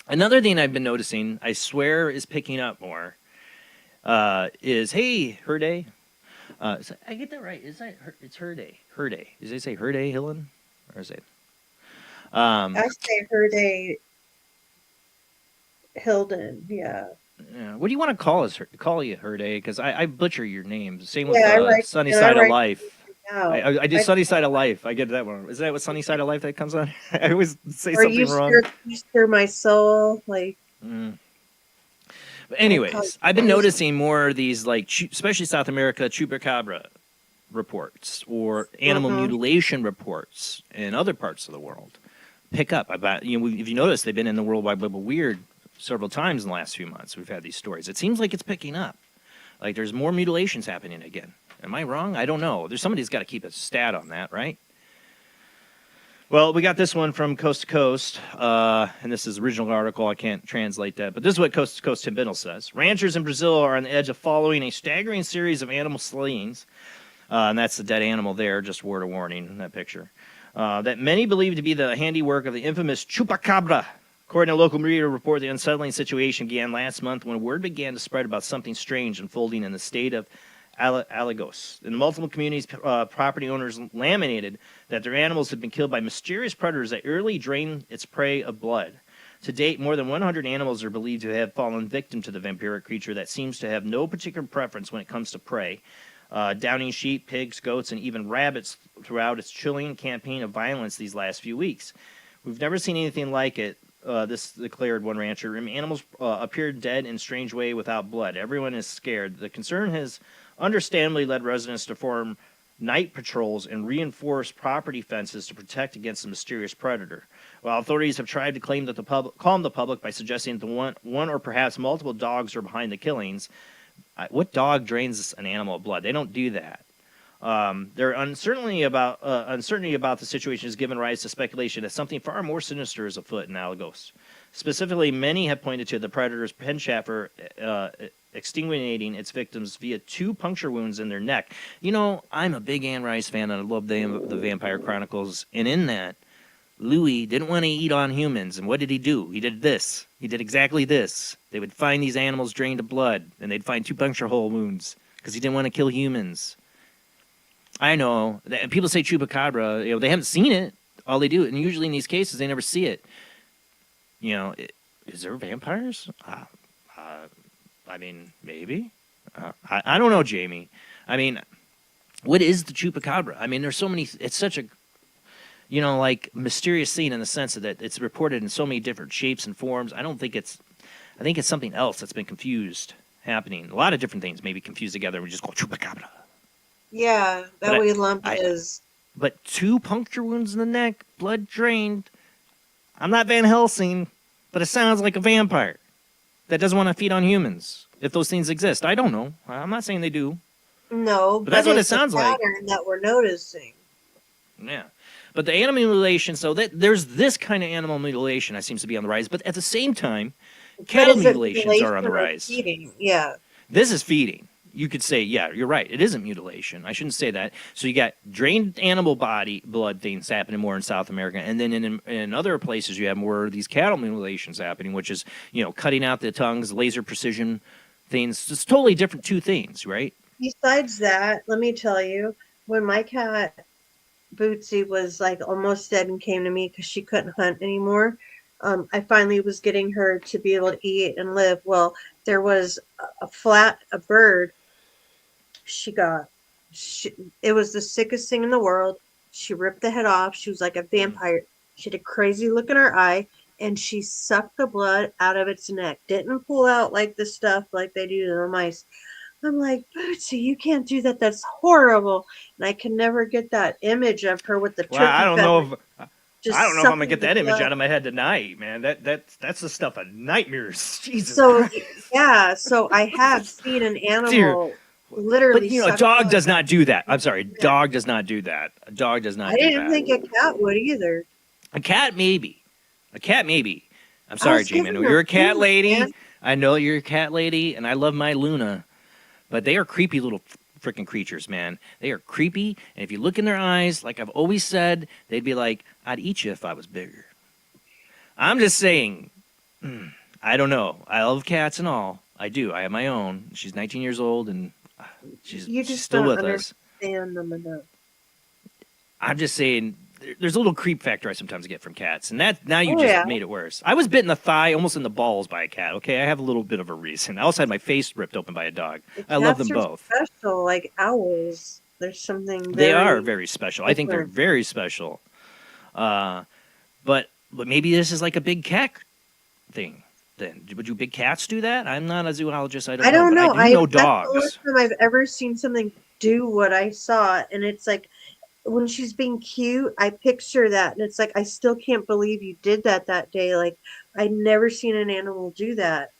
Another thing I've been noticing, I swear, is picking up more. Is her day. I get that right. It's her day. Her day. Does they say her day, Hillen? Or is it? I say her day Hilden, yeah. Yeah. What do you want to call you, Herde? Because I butcher your name. Same with Yeah, I write Sunny and I Side of write Life. it out. I do Sunny Side of Life. I get that one. Is that what Sunny Side of Life that comes on? I always say Or something wrong. you stir my soul, like Mm. But I call anyways, I've been noticing more of these, like, especially South America, chupacabra reports or animal mutilation reports in other parts of the world pick up. About, if you notice, they've been in the World Wide Web of Weird several times in the last few months. We've had these stories. It seems like it's picking up. Like there's more mutilations happening again. Am I wrong? I don't know. There's somebody's got to keep a stat on that, right? Well, we got this one from Coast to Coast, and this is the original article. I can't translate that, but this is what Coast to Coast Tim Biddle says. Ranchers in Brazil are on the edge of following a staggering series of animal slayings, and that's the dead animal there, just word of warning in that picture, that many believe to be the handiwork of the infamous chupacabra. According to a local media report, the unsettling situation began last month when word began to spread about something strange unfolding in the state of Alagoas. In multiple communities, property owners laminated that their animals had been killed by mysterious predators that eerily drain its prey of blood. To date, more than 100 animals are believed to have fallen victim to the vampiric creature that seems to have no particular preference when it comes to prey, downing sheep, pigs, goats, and even rabbits throughout its chilling campaign of violence these last few weeks. We've never seen anything like it. This declared one rancher. Animals appeared dead in a strange way without blood. Everyone is scared. The concern has understandably led residents to form night patrols and reinforce property fences to protect against the mysterious predator. While authorities have tried to calm the public by suggesting that one or perhaps multiple dogs are behind the killings, what dog drains an animal of blood? They don't do that. Their uncertainty about the situation has given rise to speculation that something far more sinister is afoot in Alagoas. Specifically, many have pointed to the predator's pen shaft for extinguishing its victims via 2 puncture wounds in their neck. I'm a big Anne Rice fan, and I love the Vampire Chronicles. And in that, Louis didn't want to eat on humans, and what did he do? He did this. He did exactly this. They would find these animals drained of blood, and they'd find 2 puncture hole wounds because he didn't want to kill humans. I know. And people say chupacabra, they haven't seen it. All they do, and usually in these cases, they never see it. Is there vampires? I mean, maybe. I don't know, Jamie. I mean, what is the chupacabra? I mean, there's so many. It's such a, mysterious scene in the sense that it's reported in so many different shapes and forms. I think it's something else that's been confused happening. A lot of different things may be confused together. We just call chupacabra. yeah, that we lump it as. But 2 puncture wounds in the neck, blood drained. I'm not Van Helsing, but it sounds like a vampire that doesn't want to feed on humans. If those things exist, I don't know. I'm not saying they do. No, but that's what it sounds like. Pattern that we're noticing. Yeah, but the animal mutilation. So there's this kind of animal mutilation that seems to be on the rise. But at the same time, cattle mutilations are on the rise. Feeding? Yeah. This is feeding. You could say, yeah, you're right. It isn't mutilation. I shouldn't say that. So you got drained animal blood things happening more in South America. And then in other places, you have more of these cattle mutilations happening, which is, cutting out the tongues, laser precision things. It's totally different 2 things, right? Besides that, let me tell you, when my cat, Bootsy, was like almost dead and came to me because she couldn't hunt anymore, I finally was getting her to be able to eat and live. Well, there was a bird. It was the sickest thing in the world. She ripped the head off. She was like a vampire. She had a crazy look in her eye, and she sucked the blood out of its neck. Didn't pull out like the stuff like they do to the mice. I'm like, Bootsy, you can't do that. That's horrible. And I can never get that image of her with the turkey. I don't know if I'm sucking gonna get that the image blood. out of my head tonight, man. That's the stuff of nightmares. Jesus So Christ. yeah, so I have seen an animal literally. But a suck dog blood. does not do that. I'm sorry, dog does not do that. A dog does not I do didn't that. think a cat would either. A cat maybe. I'm sorry, was Jamie. I know giving you're her a cat food, lady. man. I know you're a cat lady, and I love my Luna. But they are creepy little freaking creatures, man. They are creepy, and if you look in their eyes, like I've always said, they'd be like, I'd eat you if I was bigger. I'm just saying, I don't know. I love cats and all. I do. I have my own. She's 19 years old, and she's You just still don't with us. understand them enough. I'm just saying, there's a little creep factor I sometimes get from cats, and that now you Oh, just yeah. made it worse. I was bit in the thigh, almost in the balls by a cat. Okay, I have a little bit of a reason. I also had my face ripped open by a dog. I love them Cats are both. special, like owls. There's something They are very very special. I think they're different. very special. But maybe this is like a big cat thing. Then would you big cats do that? I'm not a zoologist. I don't I know. don't But know. I do know That's the dogs. only time I've ever seen something do what I saw, and it's like when she's being cute, I picture that, and it's like I still can't believe you did that day. Like I'd never seen an animal do that.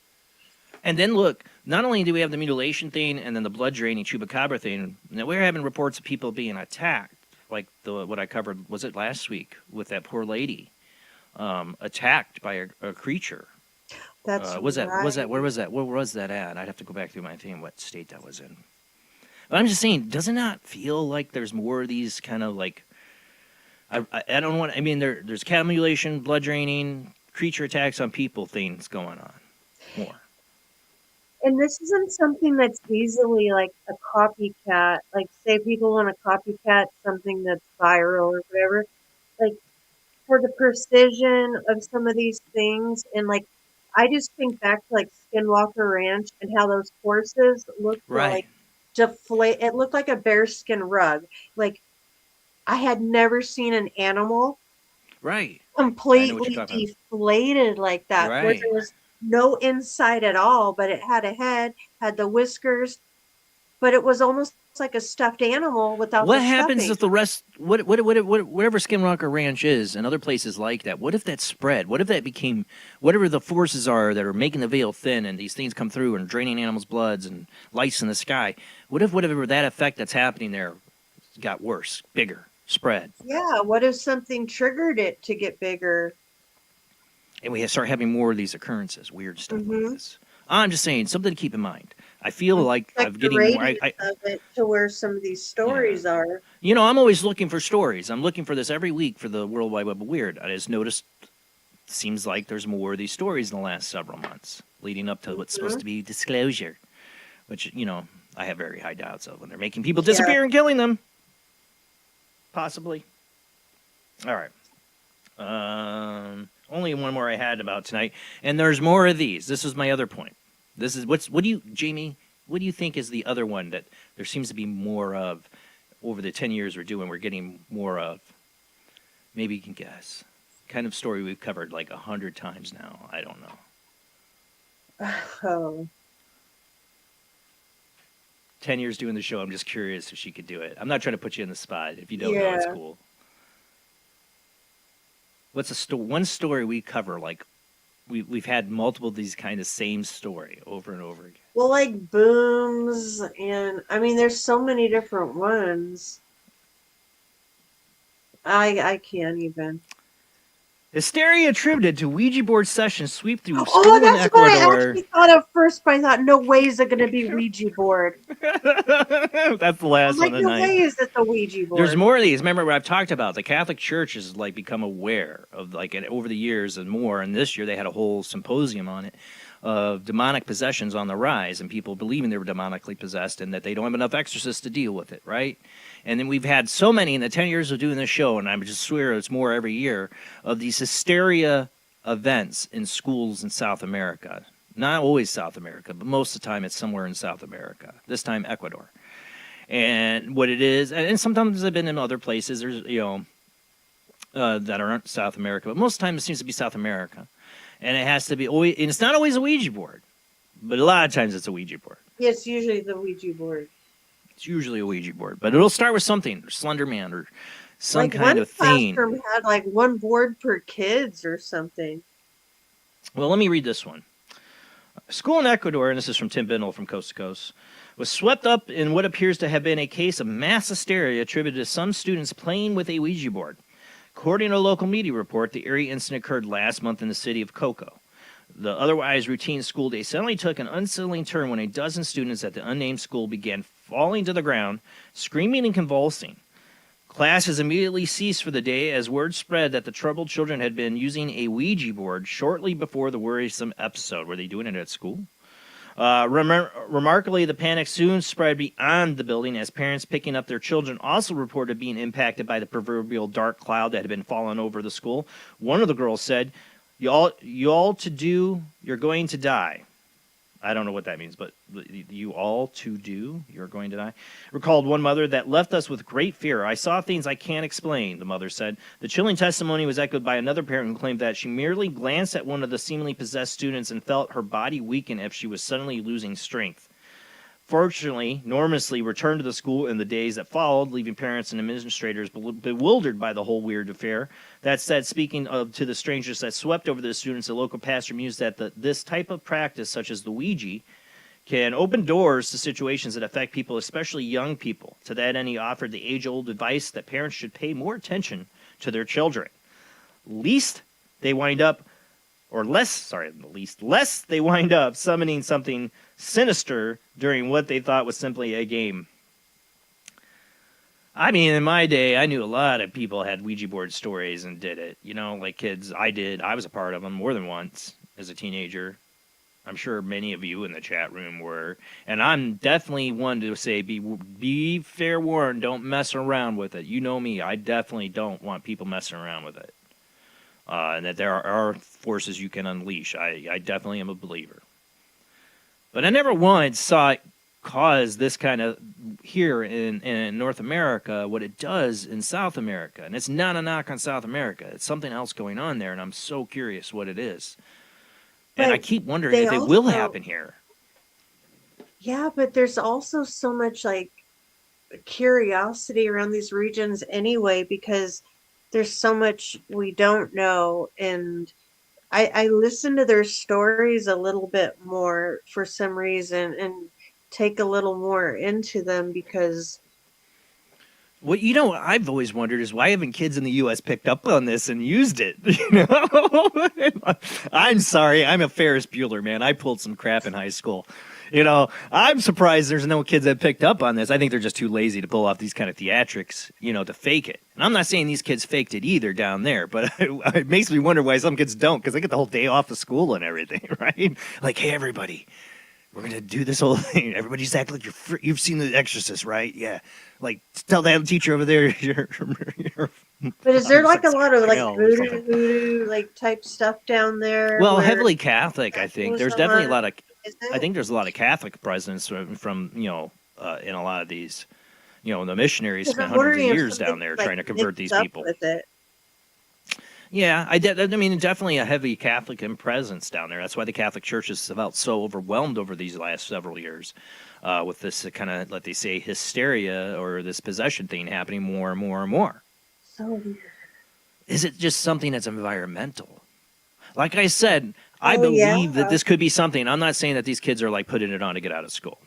And then look, not only do we have the mutilation thing and then the blood draining chupacabra thing, now we're having reports of people being attacked, like what I covered, was it last week, with that poor lady attacked by a creature. That's Was that right. where was that at? I'd have to go back through my thing, what state that was in. But I'm just saying, doesn't that feel like there's more of these kind of like, I don't want, I mean, there's cat mutilation, blood draining, creature attacks on people things going on more. And this isn't something that's easily like a copycat. Like, say people want to copycat something that's viral or whatever. Like, for the precision of some of these things, and like, I just think back to like Skinwalker Ranch and how those horses looked like Right. deflate. It looked like a bearskin rug. Like, I had never seen an animal Right. completely talking about. deflated like that, where Right. there was no inside at all, but it had a head, had the whiskers, but it was almost like a stuffed animal without What the happens stuffing. if the rest, whatever Skinwalker Ranch is and other places like that, what if that spread? What if that became, whatever the forces are that are making the veil thin and these things come through and draining animals' bloods and lights in the sky, what if whatever that effect that's happening there got worse, bigger, spread? Yeah, what if something triggered it to get bigger? And we start having more of these occurrences, weird stuff like Mhm. this. I'm just saying, something to keep in mind. I feel like Like I'm the getting more. radius of it to where some of these stories are. You know, I'm always looking for stories. I'm looking for this every week for the World Wide Web of Weird. I just noticed, seems like there's more of these stories in the last several months, leading up to what's supposed to be disclosure, which, you know, I have very high doubts of when they're making people disappear and killing them. Possibly. All right. Only one more I had about tonight, and there's more of these. This is my other point. This is what do you, Jamie? What do you think is the other one that there seems to be more of over the 10 years we're doing? We're getting more of. Maybe you can guess. Kind of story we've covered like 100 times now. I don't know. Oh. 10 years doing the show. I'm just curious if she could do it. I'm not trying to put you in the spot. If you don't know, it's Yeah. cool. What's one story we cover? Like we've had multiple of these kind of same story over and over again. Well, like booms, and I mean, there's so many different ones. I can't even. Hysteria attributed to Ouija board sessions sweep through Oh, school in that's what I Ecuador. actually thought of first, but I thought, no way is it going to be Ouija board. That's the last Like, one no tonight. way is it the Ouija board. There's more of these. Remember what I've talked about? The Catholic Church has like become aware of like over the years and more. And this year they had a whole symposium on it of demonic possessions on the rise and people believing they were demonically possessed and that they don't have enough exorcists to deal with it, right? And then we've had so many in the 10 years of doing this show, and I just swear it's more every year, of these hysteria events in schools in South America. Not always South America, but most of the time it's somewhere in South America. This time Ecuador. And what it is, and sometimes I've been in other places, there's, you know, that aren't South America, but most of the time it seems to be South America. And it has to be, and it's not always a Ouija board, but a lot of times it's a Ouija board. Yeah, it's usually the Ouija board. It's usually a Ouija board, but it'll start with something, Slender Man, or some Like kind one of theme. classroom had like one board per kids or something. Well, let me read this one. A school in Ecuador, and this is from Tim Bindle from Coast to Coast, was swept up in what appears to have been a case of mass hysteria attributed to some students playing with a Ouija board. According to a local media report, the eerie incident occurred last month in the city of Coco. The otherwise routine school day suddenly took an unsettling turn when a dozen students at the unnamed school began falling to the ground, screaming and convulsing. Classes immediately ceased for the day as word spread that the troubled children had been using a Ouija board shortly before the worrisome episode. Were they doing it at school? Remarkably, the panic soon spread beyond the building as parents picking up their children also reported being impacted by the proverbial dark cloud that had been falling over the school. One of the girls said, you all to do, you're going to die. I don't know what that means, but you all to do, you're going to die. Recalled one mother that left us with great fear. I saw things I can't explain, the mother said. The chilling testimony was echoed by another parent who claimed that she merely glanced at one of the seemingly possessed students and felt her body weaken as she was suddenly losing strength. Fortunately, Normansley returned to the school in the days that followed, leaving parents and administrators bewildered by the whole weird affair. That said, speaking to the strangers that swept over the students, the local pastor mused that this type of practice, such as the Ouija, can open doors to situations that affect people, especially young people. To that end, he offered the age-old advice that parents should pay more attention to their children. Lest they wind up summoning something sinister during what they thought was simply a game. I mean, in my day, I knew a lot of people had Ouija board stories and did it. You know, like kids, I did. I was a part of them more than once as a teenager. I'm sure many of you in the chat room were. And I'm definitely one to say, be fair warned, don't mess around with it. You know me, I definitely don't want people messing around with it. And that there are forces you can unleash. I definitely am a believer. But I never once saw it cause this kind of here in North America, what it does in South America. And it's not a knock on South America. It's something else going on there, and I'm so curious what it is. And I keep wondering if it will happen here. Yeah, but there's also so much like curiosity around these regions anyway, because there's so much we don't know, and I listen to their stories a little bit more for some reason and take a little more into them because... Well, you know, I've always wondered is why haven't kids in the U.S. picked up on this and used it? You know, I'm sorry, I'm a Ferris Bueller, man. I pulled some crap in high school. You know, I'm surprised there's no kids that picked up on this. I think they're just too lazy to pull off these kind of theatrics, you know, to fake it. And I'm not saying these kids faked it either down there, but it makes me wonder why some kids don't, because they get the whole day off of school and everything, right? Like, hey, everybody, we're going to do this whole thing. Everybody just act like you've seen The Exorcist, right? Yeah. Like, tell that teacher over there you're But is there like a lot of like voodoo like type stuff down there? Well, heavily Catholic, I think. There's definitely a lot of... I think there's a lot of Catholic presence from you know, in a lot of these, you know, the missionaries spent hundreds of years down there trying to convert these people. Yeah, I mean, definitely a heavy Catholic presence down there. That's why the Catholic Church has felt so overwhelmed over these last several years with this kind of, let they say, hysteria or this possession thing happening more and more and more. So weird. Is it just something that's environmental? Like I said, I believe that this could be something. I'm not saying that these kids are like putting it on to get out of school.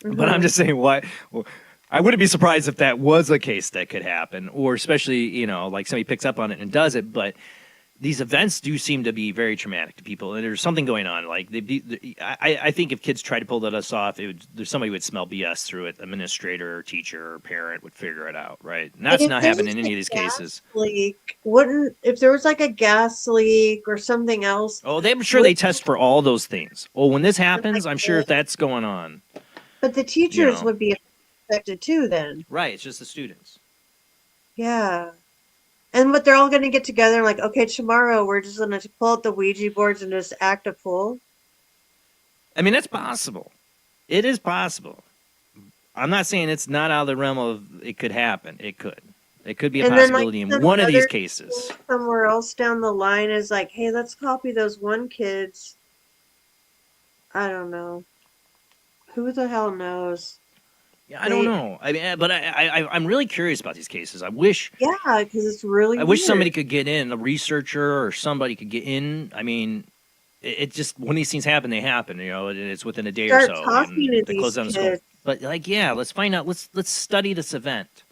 Mm-hmm. But I'm just saying why. Well, I wouldn't be surprised if that was a case that could happen, or especially, you know, like somebody picks up on it and does it. But these events do seem to be very traumatic to people, and there's something going on. Like, I think if kids try to pull this off, somebody would smell BS through it. Administrator, or teacher, or parent would figure it out, right? And that's not happening in any of these cases. Leak, wouldn't, if there was like a gas leak or something else? Oh, I'm sure they test for all those things. Oh, when this happens, I'm sure that's going on. But the teachers would be affected too, then. Right, it's just the students. Yeah. And what, they're all going to get together and like, okay, tomorrow we're just going to pull out the Ouija boards and just act a fool? I mean, that's possible. It is possible. I'm not saying it's not out of the realm of it could happen. It could. It could be a possibility in one of these cases. Somewhere else down the line is like, hey, let's copy those one kids. I don't know. Who the hell knows? Yeah, I don't know. I mean, but I'm really curious about these cases. I wish. Yeah, because it's really. I wish somebody could get in, a researcher or somebody could get in. I mean, it just, when these things happen, they happen. You know, it's within a day or so. Talking to they close down the school. But like, yeah, let's find out. Let's study this event,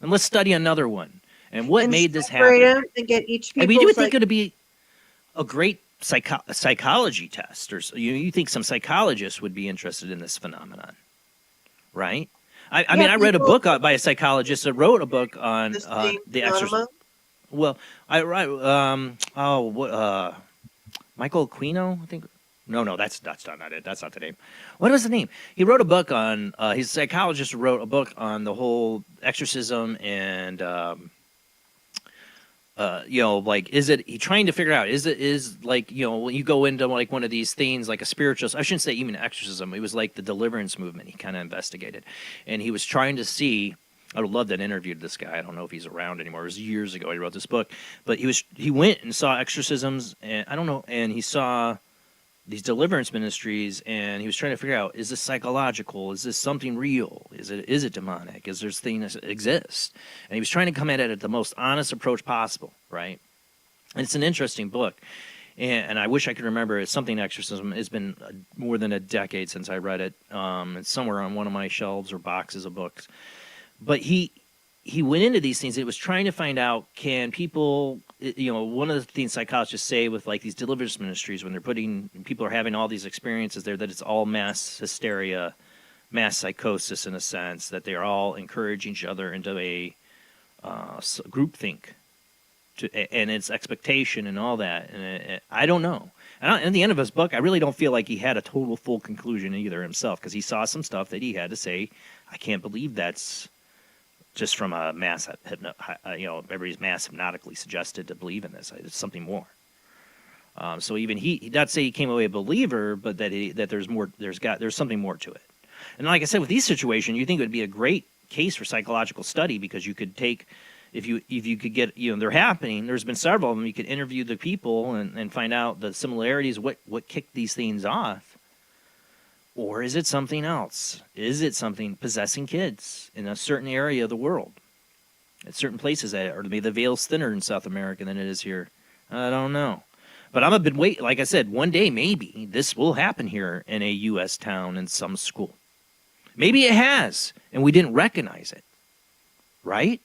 and let's study another one, and what made this happen. And get each. I mean, you would think it would be a great psychology test, or you think some psychologists would be interested in this phenomenon. Right. I mean, I read a book by a psychologist that wrote a book on the Exorcist. Well, Michael Aquino, I think. No, that's not it. That's not the name. What is the name? He wrote a book on. He's a psychologist who wrote a book on the whole exorcism and like, is it? He trying to figure out is like, when you go into like one of these things like a spiritual. I shouldn't say even exorcism. It was like the deliverance movement. He kind of investigated, and he was trying to see. I would love that interviewed this guy. I don't know if he's around anymore. It was years ago he wrote this book, but he went and saw exorcisms, and I don't know, and he saw these deliverance ministries, and he was trying to figure out, is this psychological? Is this something real? Is it demonic? Is there things that exist? And he was trying to come at it at the most honest approach possible, right? And it's an interesting book, and I wish I could remember. It's something exorcism. It's been more than a decade since I read it. It's somewhere on one of my shelves or boxes of books. But he went into these things. It was trying to find out, can people, one of the things psychologists say with like these deliverance ministries, when people are having all these experiences there, that it's all mass hysteria, mass psychosis in a sense, that they are all encouraging each other into a groupthink, and its expectation and all that. And I don't know. In the end of his book, I really don't feel like he had a total full conclusion either himself, because he saw some stuff that he had to say, I can't believe that's just from a mass, everybody's mass hypnotically suggested to believe in this. It's something more. So even he not say he came away a believer, but that there's more. There's something more to it. And like I said, with these situations, you think it would be a great case for psychological study, because you could take, if you could get, they're happening. There's been several of them. You could interview the people and find out the similarities. What kicked these things off. Or is it something else? Is it something possessing kids in a certain area of the world? At certain places, or maybe the veil's thinner in South America than it is here. I don't know. But I'm a bit like I said, one day maybe this will happen here in a U.S. town in some school. Maybe it has, and we didn't recognize it. Right?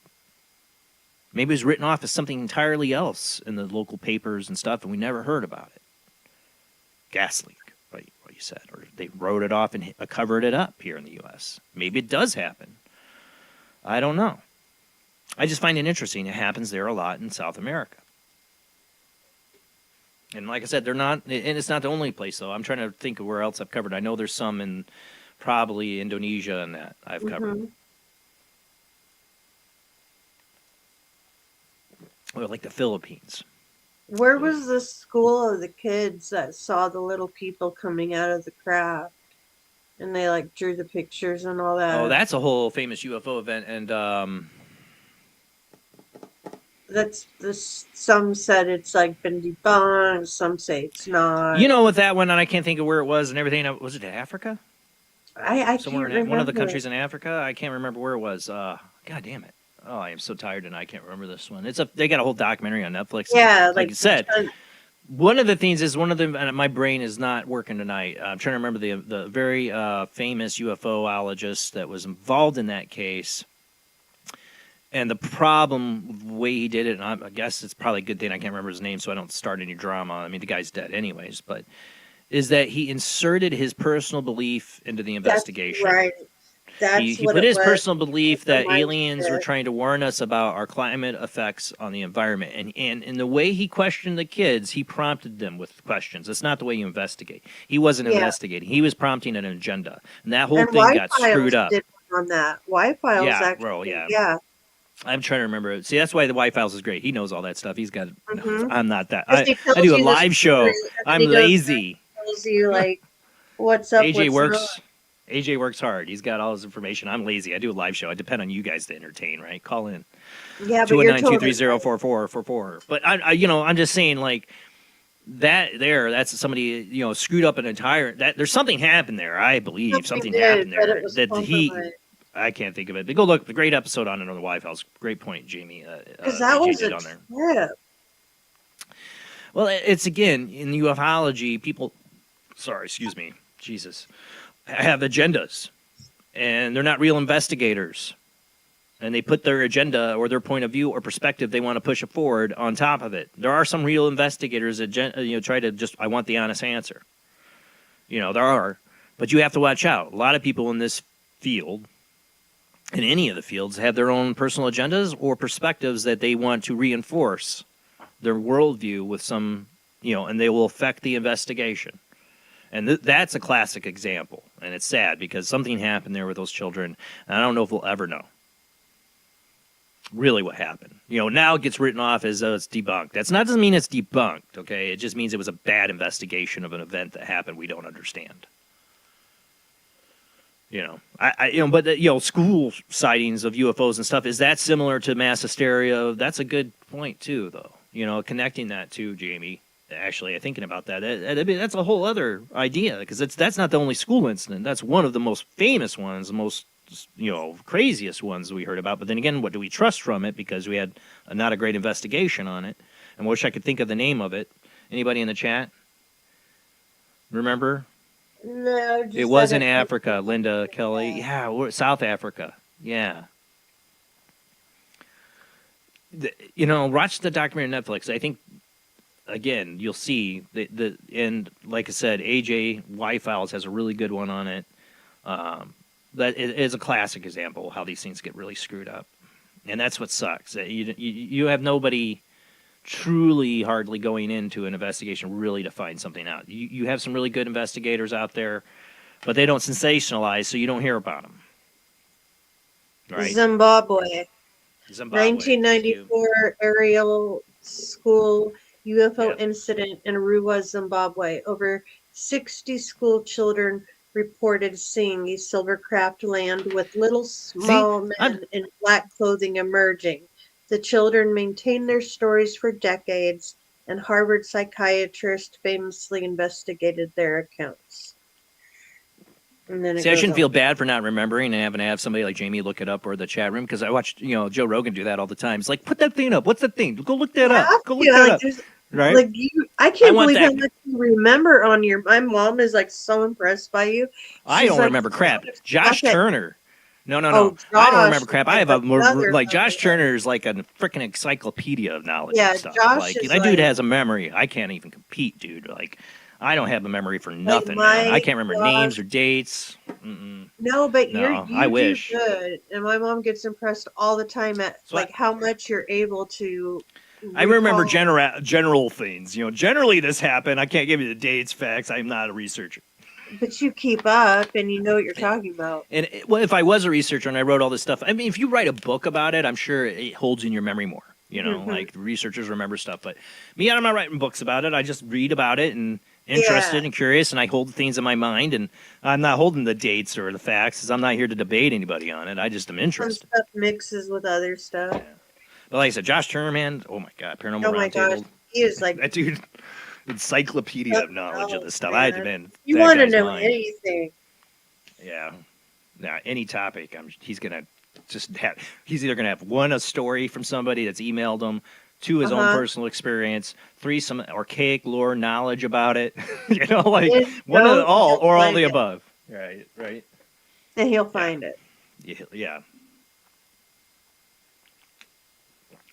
Maybe it was written off as something entirely else in the local papers and stuff, and we never heard about it. Gas leak. You said, or they wrote it off and covered it up here in the U.S. Maybe it does happen. I don't know. I just find it interesting. It happens there a lot in South America. And like I said, they're not, and it's not the only place, though. I'm trying to think of where else I've covered. I know there's some in probably Indonesia and that I've covered. Or like the Philippines. Where was the school of the kids that saw the little people coming out of the craft, and they like drew the pictures and all that? Oh, that's a whole famous UFO event, and that's this. Some said it's like been debunked. Some say it's not. With that one, and I can't think of where it was and everything. Was it Africa? I somewhere can't remember. One of the countries in Africa. I can't remember where it was. God damn it. Oh, I am so tired and I can't remember this one. They got a whole documentary on Netflix. Yeah, like you said. One of the things is and my brain is not working tonight. I'm trying to remember the very famous UFOologist that was involved in that case. And the problem, the way he did it, and I guess it's probably a good thing I can't remember his name so I don't start any drama. I mean, the guy's dead anyways, but is that he inserted his personal belief into the investigation. That's right. He put his personal belief that aliens were trying to warn us about our climate effects on the environment. And in the way he questioned the kids, he prompted them with questions. It's not the way you investigate. He wasn't investigating. He was prompting an agenda. And that whole thing got screwed up. On that. Y-Files actually. Bro, yeah. I'm trying to remember it. See, that's why the Y-Files is great. He knows all that stuff. He's got I'm not that. I do a live show. I'm lazy. Tells you, like, what's up, AJ what's works. Not. AJ works hard. He's got all his information. I'm lazy. I do a live show. I depend on you guys to entertain, right? Call in. Yeah, but you're 219-230-4444. But I'm just saying, like, that's somebody, screwed up an entire, there's something happened there. I believe something happened there I can't think of it. But go look, the great episode on it on the Y-Files. Great point, Jamie. Because that was a trip. Well, it's again, in ufology, people, Jesus, have agendas, and they're not real investigators, and they put their agenda or their point of view or perspective they want to push it forward on top of it. There are some real investigators that try to just, I want the honest answer. There are, but you have to watch out. A lot of people in this field, in any of the fields, have their own personal agendas or perspectives that they want to reinforce their worldview with some, and they will affect the investigation. And that's a classic example. And it's sad because something happened there with those children. And I don't know if we'll ever know really what happened. Now it gets written off as it's debunked. Doesn't mean it's debunked, okay? It just means it was a bad investigation of an event that happened we don't understand. But school sightings of UFOs and stuff, is that similar to mass hysteria? That's a good point too, though. Connecting that to Jamie. Actually, thinking about that, that's a whole other idea, because that's not the only school incident. That's one of the most famous ones, the most craziest ones we heard about. But then again, what do we trust from it? Because we had not a great investigation on it. And I wish I could think of the name of it. Anybody in the chat remember? No, It was in Africa, Linda Kelly. Yeah, South Africa. Yeah. Watch the documentary on Netflix. I think, again, you'll see and like I said, AJ Y-Files has a really good one on it. That is a classic example of how these things get really screwed up. And that's what sucks. You have nobody truly hardly going into an investigation really to find something out. You have some really good investigators out there, but they don't sensationalize, so you don't hear about them. Right? Zimbabwe. 1994 aerial school UFO incident in Ruwa, Zimbabwe. Over 60 school children reported seeing a silver craft land with little small men in black clothing emerging. The children maintained their stories for decades, and Harvard psychiatrists famously investigated their accounts. And then I shouldn't feel bad for not remembering and having to have somebody like Jamie look it up, or the chat room, because I watched Joe Rogan do that all the time. It's like, put that thing up. What's that thing? Go look that up. Go look that up. Right? Like I can't believe how much you remember on your. My mom is like so impressed by you. I don't remember crap. Josh Turner. No. I don't remember crap. I have Josh Turner is like a freaking encyclopedia of knowledge and stuff. Josh that dude has a memory. I can't even compete, dude. Like, I don't have a memory for nothing, man. I can't remember names or dates. No, but you wish. do good. And my mom gets impressed all the time at how much you're able to. I remember general things. Generally this happened. I can't give you the dates, facts. I'm not a researcher. But you keep up and you know what you're talking about. And if I was a researcher and I wrote all this stuff, I mean, if you write a book about it, I'm sure it holds in your memory more. Like researchers remember stuff. But me, I'm not writing books about it. I just read about it and interested and curious, and I hold things in my mind. And I'm not holding the dates or the facts, because I'm not here to debate anybody on it. I just am interested. Some stuff mixes with other stuff. Yeah. But like I said, Josh Turner, man, oh my God, Paranormal Roundtable. Oh my gosh, he is like that dude. Encyclopedia of knowledge of this stuff. You want to know anything? Yeah, any topic. He's gonna He's either gonna have a story from somebody that's emailed him, 2 his own personal experience, 3 some archaic lore knowledge about it. One of all or all the above. Right. And he'll find it. Yeah.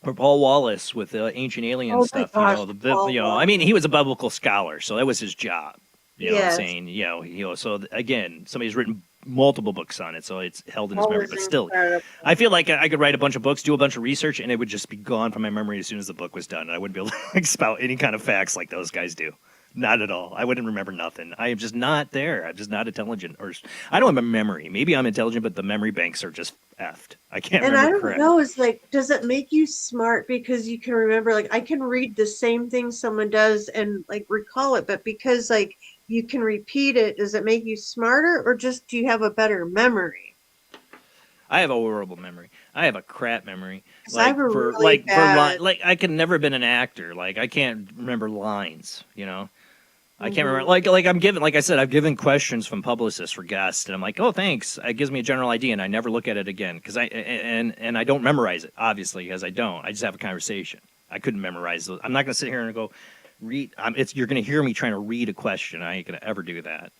Or Paul Wallace with ancient alien stuff. I mean, he was a biblical scholar, so that was his job. You know what I'm saying? So again, somebody's written multiple books on it, so it's held in his memory. But still, I feel like I could write a bunch of books, do a bunch of research, and it would just be gone from my memory as soon as the book was done. I wouldn't be able to spout any kind of facts like those guys do. Not at all. I wouldn't remember nothing. I am just not there. I'm just not intelligent. Or I don't have a memory. Maybe I'm intelligent, but the memory banks are just effed. I can't remember. And I don't know. It's like, does it make you smart because you can remember? Like, I can read the same thing someone does and like recall it, but because like you can repeat it, does it make you smarter, or just do you have a better memory? I have a horrible memory. I have a crap memory. I have a really bad... I could never been an actor. Like, I can't remember lines. I can't remember. Like I'm given, like I said, I've given questions from publicists for guests, and I'm like, oh, thanks. It gives me a general idea, and I never look at it again because I don't memorize it, obviously, because I don't. I just have a conversation. I couldn't memorize those. I'm not going to sit here and go read. You're going to hear me trying to read a question. I ain't going to ever do that.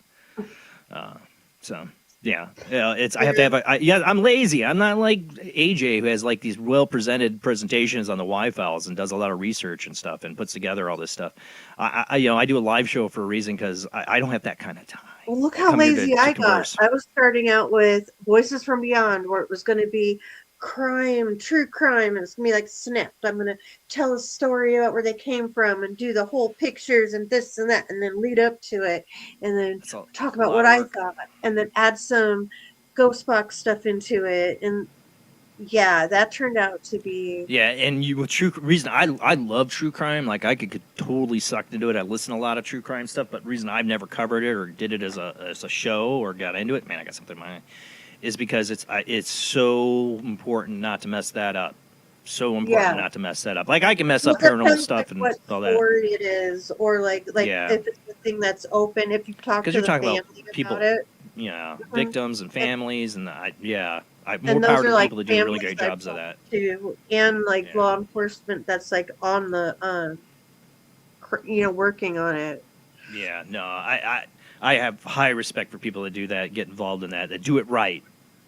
Yeah, I have to have I'm lazy. I'm not like AJ, who has like these well-presented presentations on the Y-Files and does a lot of research and stuff and puts together all this stuff. I do a live show for a reason, because I don't have that kind of time. Well, look how lazy I got. I was starting out with Voices from Beyond, where it was going to be crime, true crime, and it's gonna be like snapped. I'm gonna tell a story about where they came from and do the whole pictures and this and that, and then lead up to it, and then That's a talk about lot what of I work. thought, and then add some ghost box stuff into it, and yeah, that turned out to be Yeah, and you with reason I love true crime. Like I could totally suck into it. I listen to a lot of true crime stuff, but reason I've never covered it or did it as a show or got into it, man, I got something in my mind, is because it's so important not to mess that up. So important yeah. not to mess that up. Like I can mess Well, up it paranormal depends stuff like and what all that. story it is, or like Yeah, if it's the thing that's open. If you talk because to you're the talking about family people, about it, mhm. victims and families, and more And power those to are the like people that do really families great I've jobs of talked that. to, and like Yeah. law enforcement that's like on the working on it. Yeah, no, I have high respect for people that do that, get involved in that do it right.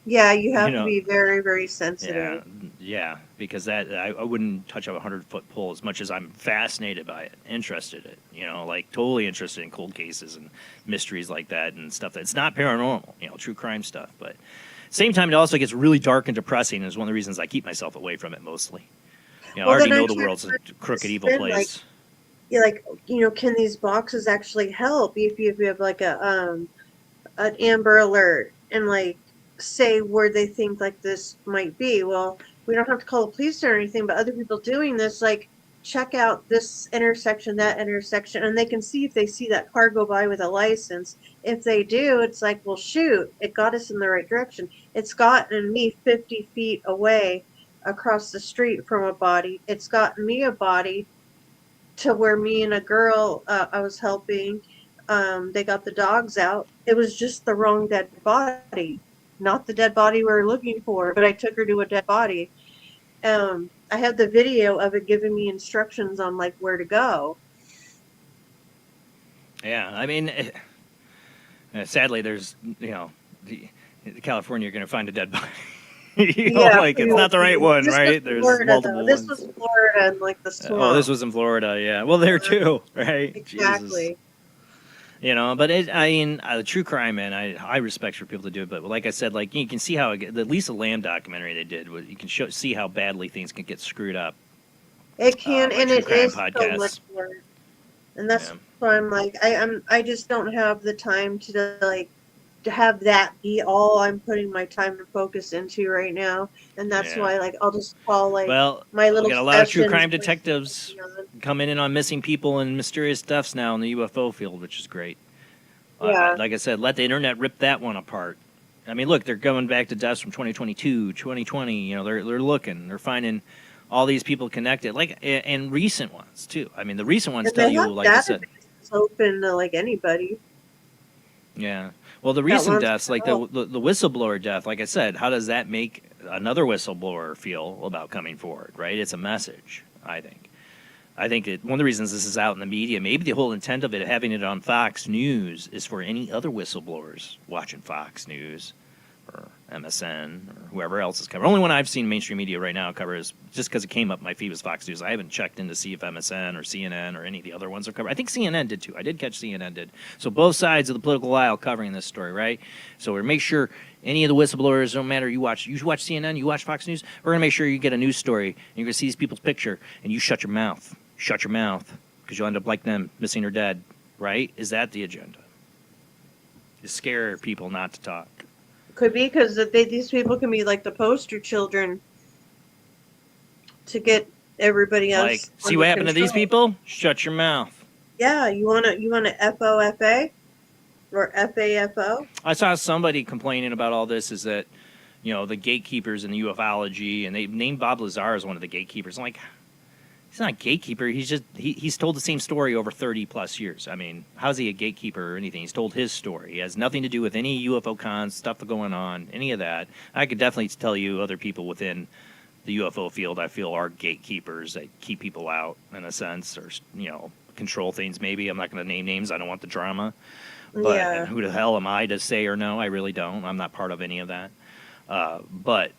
Yeah, you You have to know, be very, very yeah, sensitive. yeah, because that I wouldn't touch a 100-foot pole as much as I'm fascinated by it, interested in it. Like totally interested in cold cases and mysteries like that and stuff that's not paranormal. True crime stuff. But same time, it also gets really dark and depressing. And is one of the reasons I keep myself away from it mostly. I Well, already then I know the can't world's a crooked, evil spin like place. can these boxes actually help if you have like an Amber Alert and like say where they think like this might be. Well, we don't have to call the police or anything, but other people doing this, like check out this intersection, that intersection, and they can see if they see that car go by with a license. If they do, it's like, well, shoot, it got us in the right direction. It's gotten me 50 feet away across the street from a body. It's gotten me a body to where me and a girl I was helping, they got the dogs out. It was just the wrong dead body, not the dead body we were looking for, but I took her to a dead body. I had the video of it giving me instructions on like where to go. Yeah, I mean, sadly, there's the, California, you're going to find a dead body. Yeah, Like pretty it's not the right open. one, This was right? There's Florida though. multiple This ones. was Florida and like the Oh, this swamp. was in Florida. Yeah, well, there too, right? Jesus. Exactly. But the true crime, man, I respect for people to do it. But like I said, like you can see how the Lisa Lamb documentary they did, you can see how badly things can get screwed up. It can, By and true it crime is so podcasts. much work. And that's Yeah. why I'm like, I just don't have the time to like to have that be all I'm putting my time and focus into right now. And that's Yeah. why like I'll just call like Well, my we little got a lot of true sessions crime like detectives on. coming in on missing people and mysterious deaths now in the UFO field, which is great. Yeah. Like I said, let the internet rip that one apart. I mean, look, they're going back to deaths from 2022, 2020. They're looking, they're finding all these people connected, like and recent ones too. I mean, the recent ones And tell they you, have like I said, databases open to like anybody yeah. Well, the that recent wants deaths, to like help. the whistleblower death, like I said, how does that make another whistleblower feel about coming forward? Right? It's a message. I think. One of the reasons this is out in the media, maybe the whole intent of it, having it on Fox News, is for any other whistleblowers watching Fox News or MSN or whoever else is covering. Only one I've seen mainstream media right now cover is just because it came up my feed was Fox News. I haven't checked in to see if MSN or CNN or any of the other ones are covered. I think CNN did too. I did catch CNN did. So both sides of the political aisle covering this story, right? So we make sure any of the whistleblowers, no matter you watch CNN, you watch Fox News, we're gonna make sure you get a news story and you're gonna see these people's picture and you shut your mouth. Shut your mouth because you'll end up like them, missing or dead, right? Is that the agenda? To scare people not to talk. Could be because these people can be like the poster children to get everybody else. Like, see under what happened to these control. people? Shut your mouth. Yeah, you wanna FOFA or FAFO? I saw somebody complaining about all this is that, the gatekeepers in the ufology, and they named Bob Lazar as one of the gatekeepers. I'm like, he's not a gatekeeper. He's told the same story over 30 plus years. I mean, how's he a gatekeeper or anything? He's told his story. He has nothing to do with any UFO cons, stuff going on, any of that. I could definitely tell you other people within the UFO field I feel are gatekeepers that keep people out in a sense, or, control things maybe. I'm not going to name names. I don't want the drama. But Yeah. who the hell am I to say or no? I really don't. I'm not part of any of that. But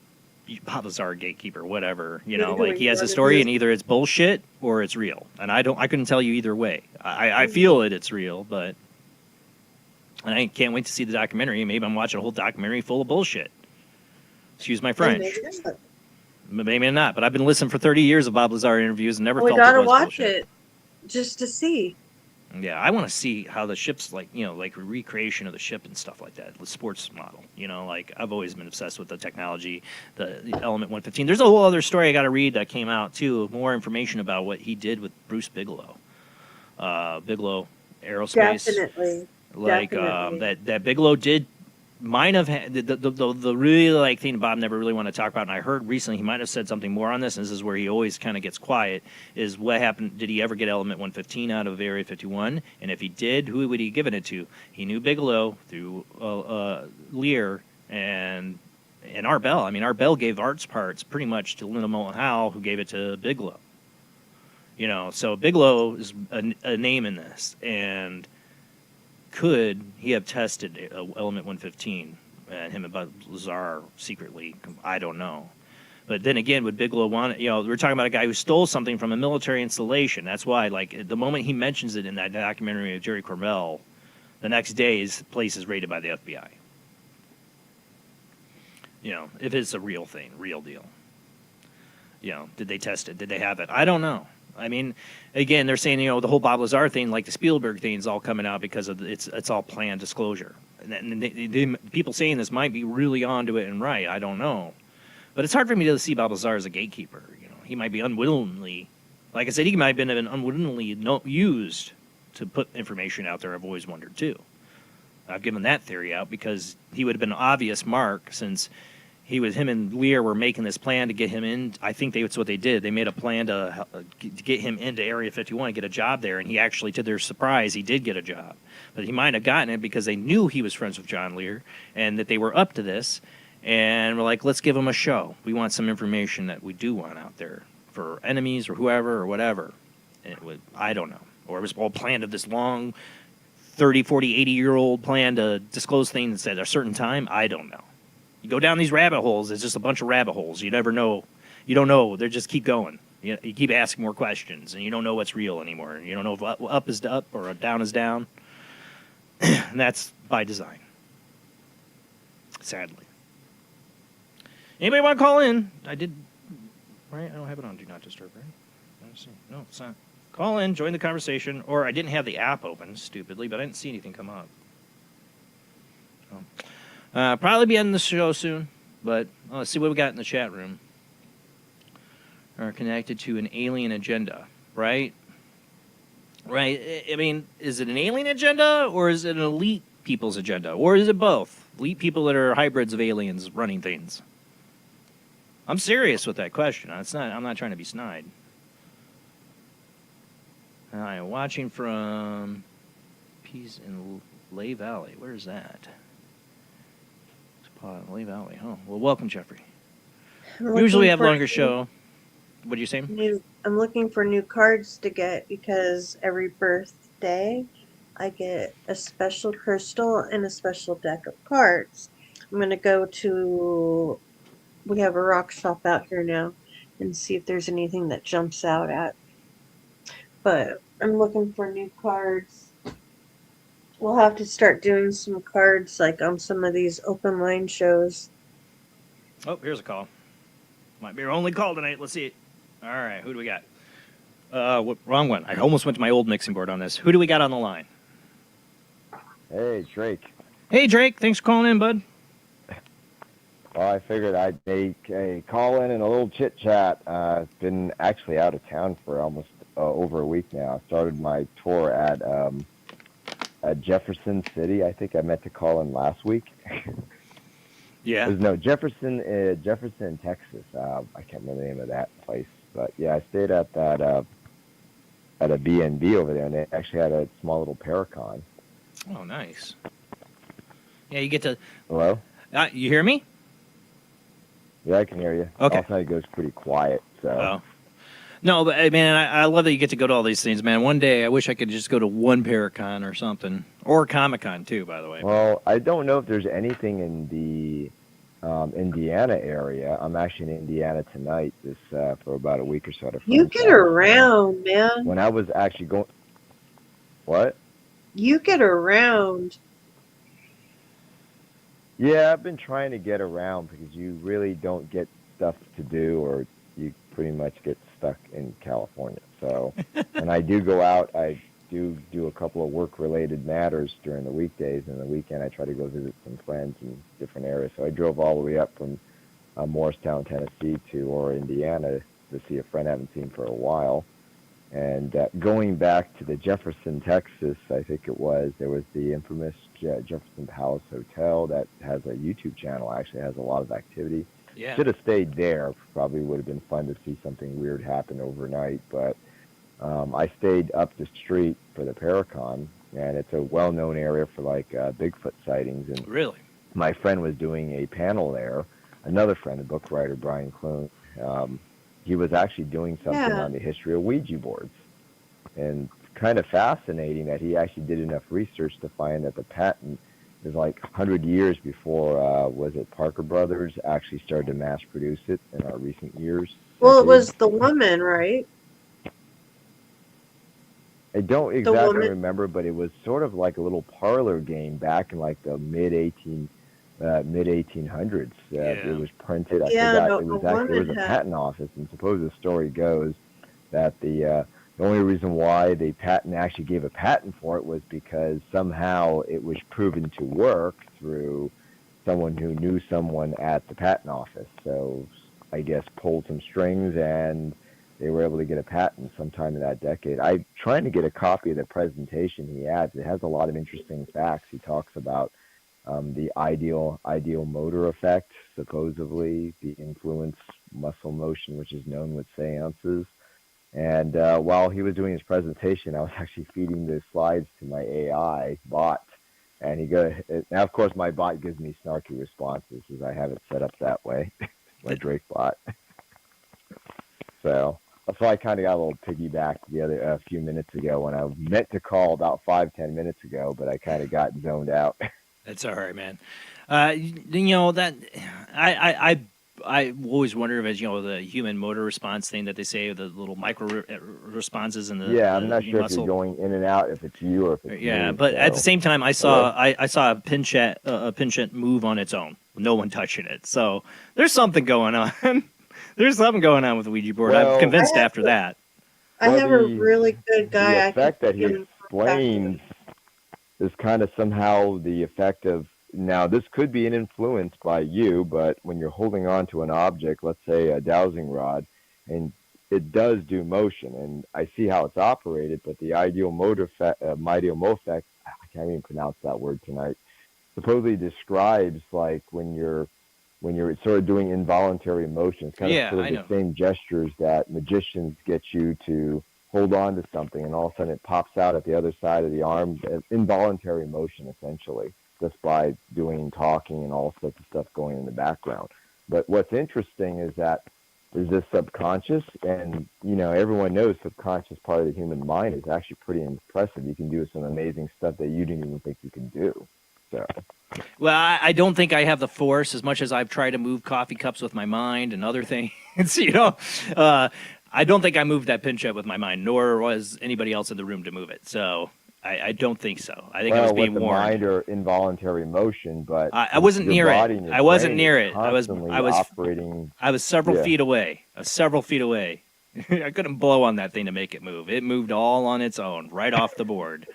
Bob Lazar, a gatekeeper, whatever, like he has a story and either it's bullshit or it's real. And I couldn't tell you either way. I feel it's real, but and I can't wait to see the documentary. Maybe I'm watching a whole documentary full of bullshit. Excuse my And French. maybe not. Maybe not, but I've been listening for 30 years of Bob Lazar interviews and never We felt gotta it was watch bullshit. it just to see. Yeah, I want to see how the ship's like, like recreation of the ship and stuff like that, the sports model. Like I've always been obsessed with the technology, the Element 115. There's a whole other story I got to read that came out too, more information about what he did with Bruce Bigelow. Bigelow Aerospace. Definitely. Like Definitely. that Bigelow did might have had the really like thing Bob never really wanted to talk about, and I heard recently he might have said something more on this, and this is where he always kind of gets quiet, is what happened. Did he ever get Element 115 out of Area 51? And if he did, who would he given it to? He knew Bigelow through Lear and Art Bell. I mean, Art Bell gave Art's parts pretty much to Linda Moulton Howe, who gave it to Bigelow. So Bigelow is a name in this, and could he have tested Element 115 and him and Lazar secretly? I don't know. But then again, would Bigelow want it? We're talking about a guy who stole something from a military installation. That's why, like, the moment he mentions it in that documentary of Jerry Corbell, the next day his place is raided by the FBI. If it's a real thing, real deal. Did they test it? Did they have it? I don't know. I mean, again, they're saying, the whole Bob Lazar thing, like the Spielberg thing, is all coming out because of it's all planned disclosure. And people saying this might be really onto it and right. I don't know. But it's hard for me to see Bob Lazar as a gatekeeper. He might be unwillingly, like I said, he might have been unwillingly used to put information out there. I've always wondered, too. I've given that theory out because he would have been an obvious mark since him and Lear were making this plan to get him in. I think that's what they did. They made a plan to get him into Area 51 and get a job there, and he actually, to their surprise, he did get a job. But he might have gotten it because they knew he was friends with John Lear and that they were up to this, and we're like, let's give him a show. We want some information that we do want out there for enemies or whoever or whatever. And I don't know. Or it was all planned of this long 30, 40, 80-year-old plan to disclose things at a certain time. I don't know. You go down these rabbit holes, it's just a bunch of rabbit holes. You never know. You don't know. They just keep going. You keep asking more questions, and you don't know what's real anymore. You don't know if up is up or down is down. And that's by design, sadly. Anybody want to call in? I did, right? I don't have it on Do Not Disturb, right? Let's see. No, it's not. Call in, join the conversation, or I didn't have the app open, stupidly, but I didn't see anything come up. Probably be ending the show soon, but let's see what we got in the chat room. Are connected to an alien agenda, right? Right. I mean, is it an alien agenda or is it an elite people's agenda, or is it both? Elite people that are hybrids of aliens running things. I'm serious with that question. I'm not trying to be snide. I'm watching from Peace in Lay Valley. Where is that? Lay Valley. Oh, well, welcome, Jeffrey. Usually we have longer show. What are you saying? I'm looking for new cards to get because every birthday I get a special crystal and a special deck of cards. I'm going to go to, we have a rock shop out here now, and see if there's anything that jumps out at. But I'm looking for new cards. We'll have to start doing some cards like on some of these open line shows. Oh, here's a call. Might be our only call tonight. Let's see it. All right, who do we got? Wrong one. I almost went to my old mixing board on this. Who do we got on the line? Hey, Drake. Hey, Drake. Thanks for calling in, bud. Well, I figured I'd make a call in and a little chit chat. I've been actually out of town for almost over a week now. I started my tour at Jefferson City. I think I meant to call in last week. Yeah. No, Jefferson, Texas. I can't remember the name of that place, but yeah, I stayed at that at a B&B over there, and they actually had a small little Paracon. Oh, nice. Yeah, you get to. Hello. You hear me? Yeah, I can hear you. Okay. Also, it goes pretty quiet. So. Oh. No, but man, I love that you get to go to all these things, man. One day, I wish I could just go to one Paracon or something, or Comic-Con too, by the way. Well, I don't know if there's anything in the Indiana area. I'm actually in Indiana tonight, for about a week or so. You get around, man. When I was actually going, what? You get around. Yeah, I've been trying to get around because you really don't get stuff to do, or you pretty much get stuck in California. So when I do go out, I do a couple of work-related matters during the weekdays, and the weekend I try to go visit some friends in different areas. So I drove all the way up from Morristown, Tennessee to Aurora, Indiana to see a friend I haven't seen for a while. And going back to the Jefferson, Texas, I think it was, there was the infamous Jefferson Palace Hotel that has a YouTube channel, actually has a lot of activity. Yeah. Should have stayed there. Probably would have been fun to see something weird happen overnight. But I stayed up the street for the Paracon, and it's a well-known area for like Bigfoot sightings. And Really? my friend was doing a panel there. Another friend, a book writer, Brian Clune, he was actually doing something on the history of Ouija boards. And kind of fascinating that he actually did enough research to find that the patent is like 100 years before, was it Parker Brothers actually started to mass produce it in our recent years. Well, it was the woman, right? I don't exactly remember, but it was sort of like a little parlor game back in like the mid 1800s. It was printed. I forgot. It was a patent office, and suppose the story goes that the only reason why the patent actually gave a patent for it was because somehow it was proven to work through someone who knew someone at the patent office. So I guess pulled some strings, and they were able to get a patent sometime in that decade. I'm trying to get a copy of the presentation he adds. It has a lot of interesting facts. He talks about the ideal motor effect, supposedly, the influence muscle motion, which is known with seances. And while he was doing his presentation, I was actually feeding the slides to my AI bot. And now, of course, my bot gives me snarky responses as I have it set up that way, my Drake bot. So I kind of got a little piggyback a few minutes ago when I meant to call about 5-10 minutes ago, but I kind of got zoned out. That's all right, man. That I always wonder if it's, the human motor response thing that they say, the little micro responses in the I'm not sure muscle. If you're going in and out, if it's you or if it's me, but at the same time, I saw a pinchette move on its own, no one touching it. So there's something going on. There's something going on with the Ouija board. I'm convinced after that. I have a really good guy. The effect that he explains is kind of somehow the effect of, now this could be an influence by you, but when you're holding on to an object, let's say a dowsing rod, and it does do motion, and I see how it's operated, but the ideal motor effect, effect, I can't even pronounce that word tonight, supposedly describes like when you're sort of doing involuntary motions, kind of the same gestures that magicians get you to hold on to something, and all of a sudden it pops out at the other side of the arm, involuntary motion essentially, just by doing talking and all sorts of stuff going in the background. But what's interesting is that is this subconscious, and everyone knows subconscious part of the human mind is actually pretty impressive. You can do some amazing stuff that you didn't even think you could do. So. Well, I don't think I have the force as much as I've tried to move coffee cups with my mind and other things. I don't think I moved that pinchette with my mind, nor was anybody else in the room to move it. So I don't think so. I think I was being warned. Mind or involuntary motion, but I wasn't near it. I wasn't near it. I was operating. I was several feet away. I couldn't blow on that thing to make it move. It moved all on its own, right off the board.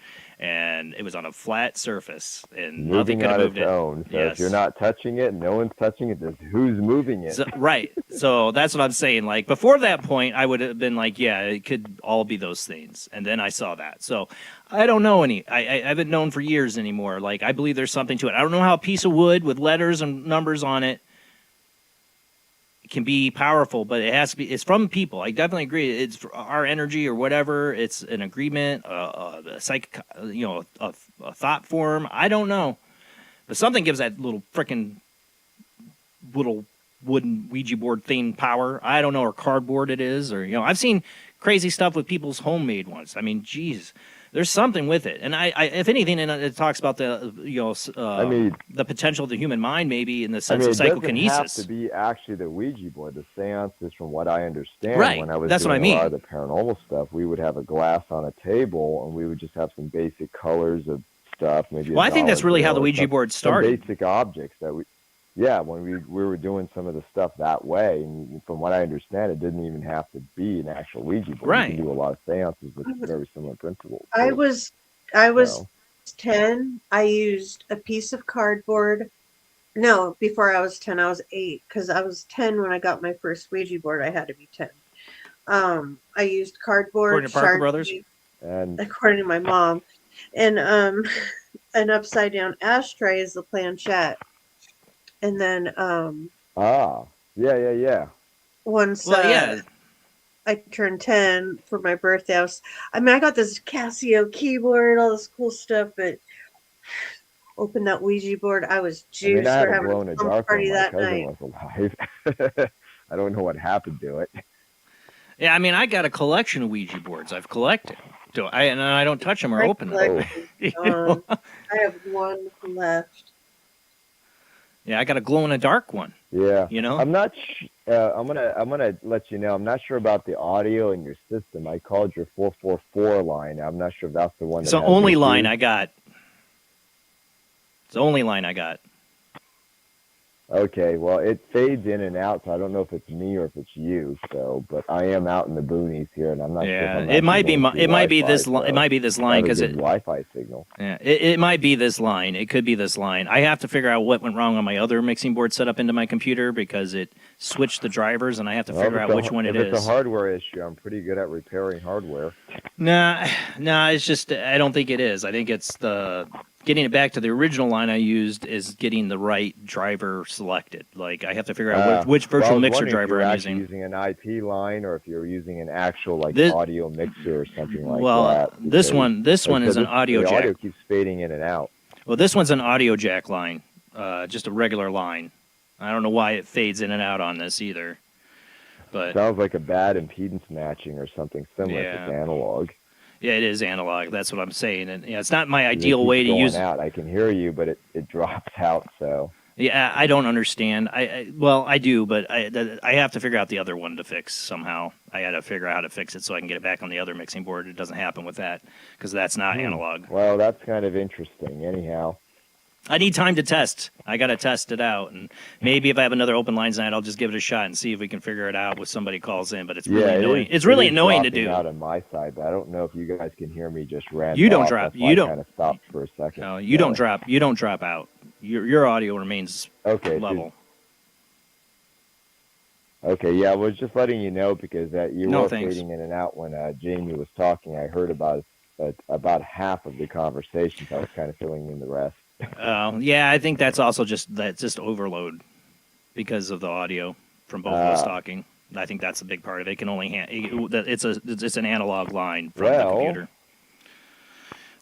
And it was on a flat surface, and nothing could have moved it. Own. So if you're not touching it, no one's touching it. Just who's moving it? So, right. So that's what I'm saying. Like before that point, I would have been like, yeah, it could all be those things. And then I saw that. So I don't know any. I haven't known for years anymore. Like I believe there's something to it. I don't know how a piece of wood with letters and numbers on it can be powerful, but it has to be. It's from people. I definitely agree. It's our energy or whatever. It's an agreement, a psychic, a thought form. I don't know, but something gives that little frickin' little wooden Ouija board thing power. I don't know, or cardboard it is, or I've seen crazy stuff with people's homemade ones. I mean, geez. There's something with it, and I if anything, and it talks about the the potential of the human mind, maybe in the sense of psychokinesis. It doesn't have to be actually the Ouija board. The seances, from what I understand, right? When I was That's doing what I mean. A lot of the paranormal stuff, we would have a glass on a table, and we would just have some basic colors of stuff. Maybe. Well, I think that's really how the Ouija board started. Some basic objects that we. yeah, when we were doing some of the stuff that way, and from what I understand, it didn't even have to be an actual Ouija board. Right. You can do a lot of seances with very similar principles. I too. was So, 10. I used a piece of cardboard. No, before I was 10, I was 8 because I was 10 when I got my first Ouija board. I had to be 10. I used cardboard, According to Parker Sharpie, Brothers? and according to my mom, and an upside down ashtray is the planchette. And then yeah. once Well, yeah. I turned 10 for my birthday, I got this Casio keyboard, all this cool stuff, but opened that Ouija board, I was I mean, juiced. I had We're a having glow in the a slumber dark party when my that cousin night. was alive. I don't know what happened to it. Yeah, I mean, I got a collection of Ouija boards I've collected. And I don't touch them or My open them. collection is You know? gone. I have one left. Yeah, I got a glow in the dark one. Yeah. You know? I'm not. I'm gonna let you know. I'm not sure about the audio in your system. I called your 444 line. I'm not sure if that's the one. It's that the has only issues. line I got. It's the only line I got. Okay, well, it fades in and out, so I don't know if it's me or if it's you. So, but I am out in the boonies here, and I'm not sure. If Yeah, I'm it might be. actually going through It might be Wi-Fi, this. It might be this I line have a because good it. Wi-Fi signal. Yeah, it might be this line. It could be this line. I have to figure out what went wrong on my other mixing board set up into my computer because it switched the drivers, and I have to figure out which one it is. If it's a hardware issue, I'm pretty good at repairing hardware. Nah, it's just I don't think it is. I think it's the getting it back to the original line I used is getting the right driver selected. Like I have to figure out which virtual I was mixer wondering if driver you're I'm actually using. using an IP line or if you're using an actual This- audio mixer or something like Well, that. this one is an audio the jack. audio keeps fading in and out. Well, this one's an audio jack line, just a regular line. I don't know why it fades in and out on this either. But Sounds like a bad impedance matching or something similar Yeah. if it's analog. yeah, it is analog. That's what I'm saying, and it's not my It ideal keeps way to going use. out. I can hear you, but it drops out. So Yeah, I don't understand. I do, but I have to figure out the other one to fix somehow. I got to figure out how to fix it so I can get it back on the other mixing board. It doesn't happen with that because that's not analog. well, that's kind of interesting. Anyhow, I need time to test. I got to test it out, and maybe if I have another open lines night, I'll just give it a shot and see if we can figure it out when somebody calls in. But it's really annoying. It's really annoying to do. Out on my side, but I don't know if you guys can hear me just rant. You don't off. drop. That's why You I don't. kind of stopped for a second. No, you don't drop. You don't drop out. Your audio remains level. Okay, yeah, I was just letting you know because you No, were thanks. fading in and out when Jamie was talking. I heard about half of the conversation, so I was kind of filling in the rest. Yeah, I think that's also just overload because of the audio from both of us talking. I think that's a big part of it. It can only it's an analog line from the computer.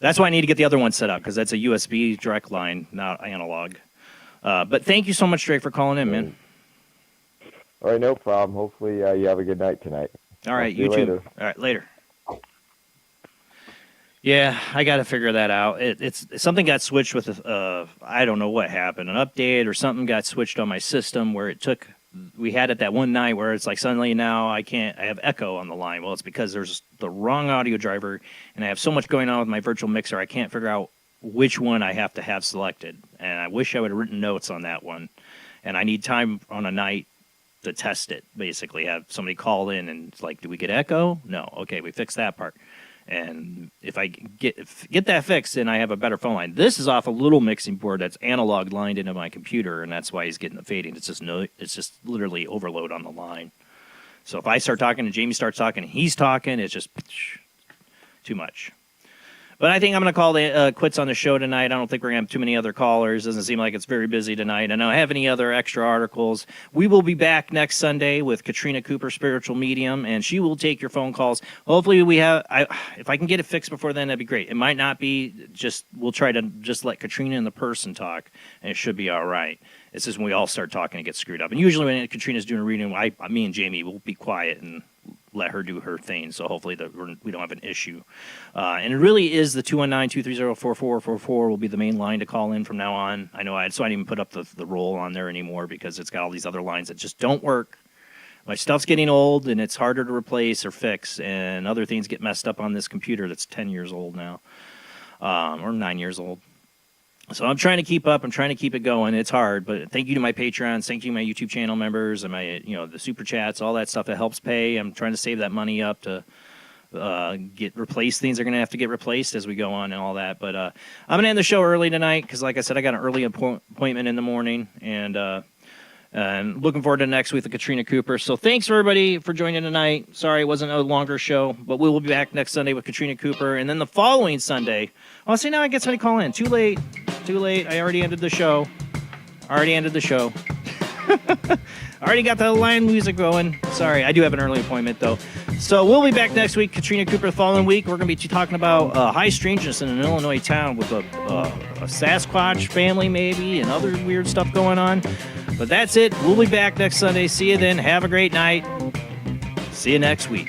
That's why I need to get the other one set up because that's a USB direct line, not analog. But thank you so much, Drake, for calling in, man. All right, no problem. Hopefully you have a good night tonight. All right, See you too. later. All right, later. Yeah, I got to figure that out. It's something got switched with I don't know what happened, an update or something got switched on my system where it took. We had it that one night where it's like suddenly now I have echo on the line. Well, it's because there's the wrong audio driver, and I have so much going on with my virtual mixer. I can't figure out which one I have to have selected, and I wish I would have written notes on that one. And I need time on a night to test it. Basically, have somebody call in and it's like, do we get echo? No. Okay, we fixed that part. And if I get that fixed, then I have a better phone line. This is off a little mixing board that's analog lined into my computer, and that's why he's getting the fading. It's just literally overload on the line. So if I start talking and Jamie starts talking and he's talking, it's just too much. But I think I'm going to call the quits on the show tonight. I don't think we're going to have too many other callers. Doesn't seem like it's very busy tonight. I don't have any other extra articles. We will be back next Sunday with Katrina Cooper, Spiritual Medium, and she will take your phone calls. Hopefully if I can get it fixed before then, that'd be great. It might not be. We'll try to just let Katrina and the person talk, and it should be all right. It's just when we all start talking, it gets screwed up. And usually when Katrina's doing a reading, me and Jamie will be quiet and let her do her thing, so hopefully we don't have an issue. And it really is the 219-230-4444 will be the main line to call in from now on. I know I didn't even put up the roll on there anymore because it's got all these other lines that just don't work. My stuff's getting old, and it's harder to replace or fix, and other things get messed up on this computer that's 10 years old now, or 9 years old. So I'm trying to keep up. I'm trying to keep it going. It's hard, but thank you to my Patreons. Thank you to my YouTube channel members and my, the super chats, all that stuff that helps pay. I'm trying to save that money up to get replaced. Things are going to have to get replaced as we go on and all that. But I'm going to end the show early tonight because, like I said, I got an early appointment in the morning, and looking forward to next week with Katrina Cooper. So thanks, everybody, for joining tonight. Sorry it wasn't a longer show, but we will be back next Sunday with Katrina Cooper. And then the following Sunday, oh, see, now I get somebody call in. Too late. I already ended the show. Already got the line music going. Sorry, I do have an early appointment, though. So we'll be back next week. Katrina Cooper the following week. We're going to be talking about high strangeness in an Illinois town with a Sasquatch family, maybe, and other weird stuff going on. But that's it. We'll be back next Sunday. See you then. Have a great night. See you next week.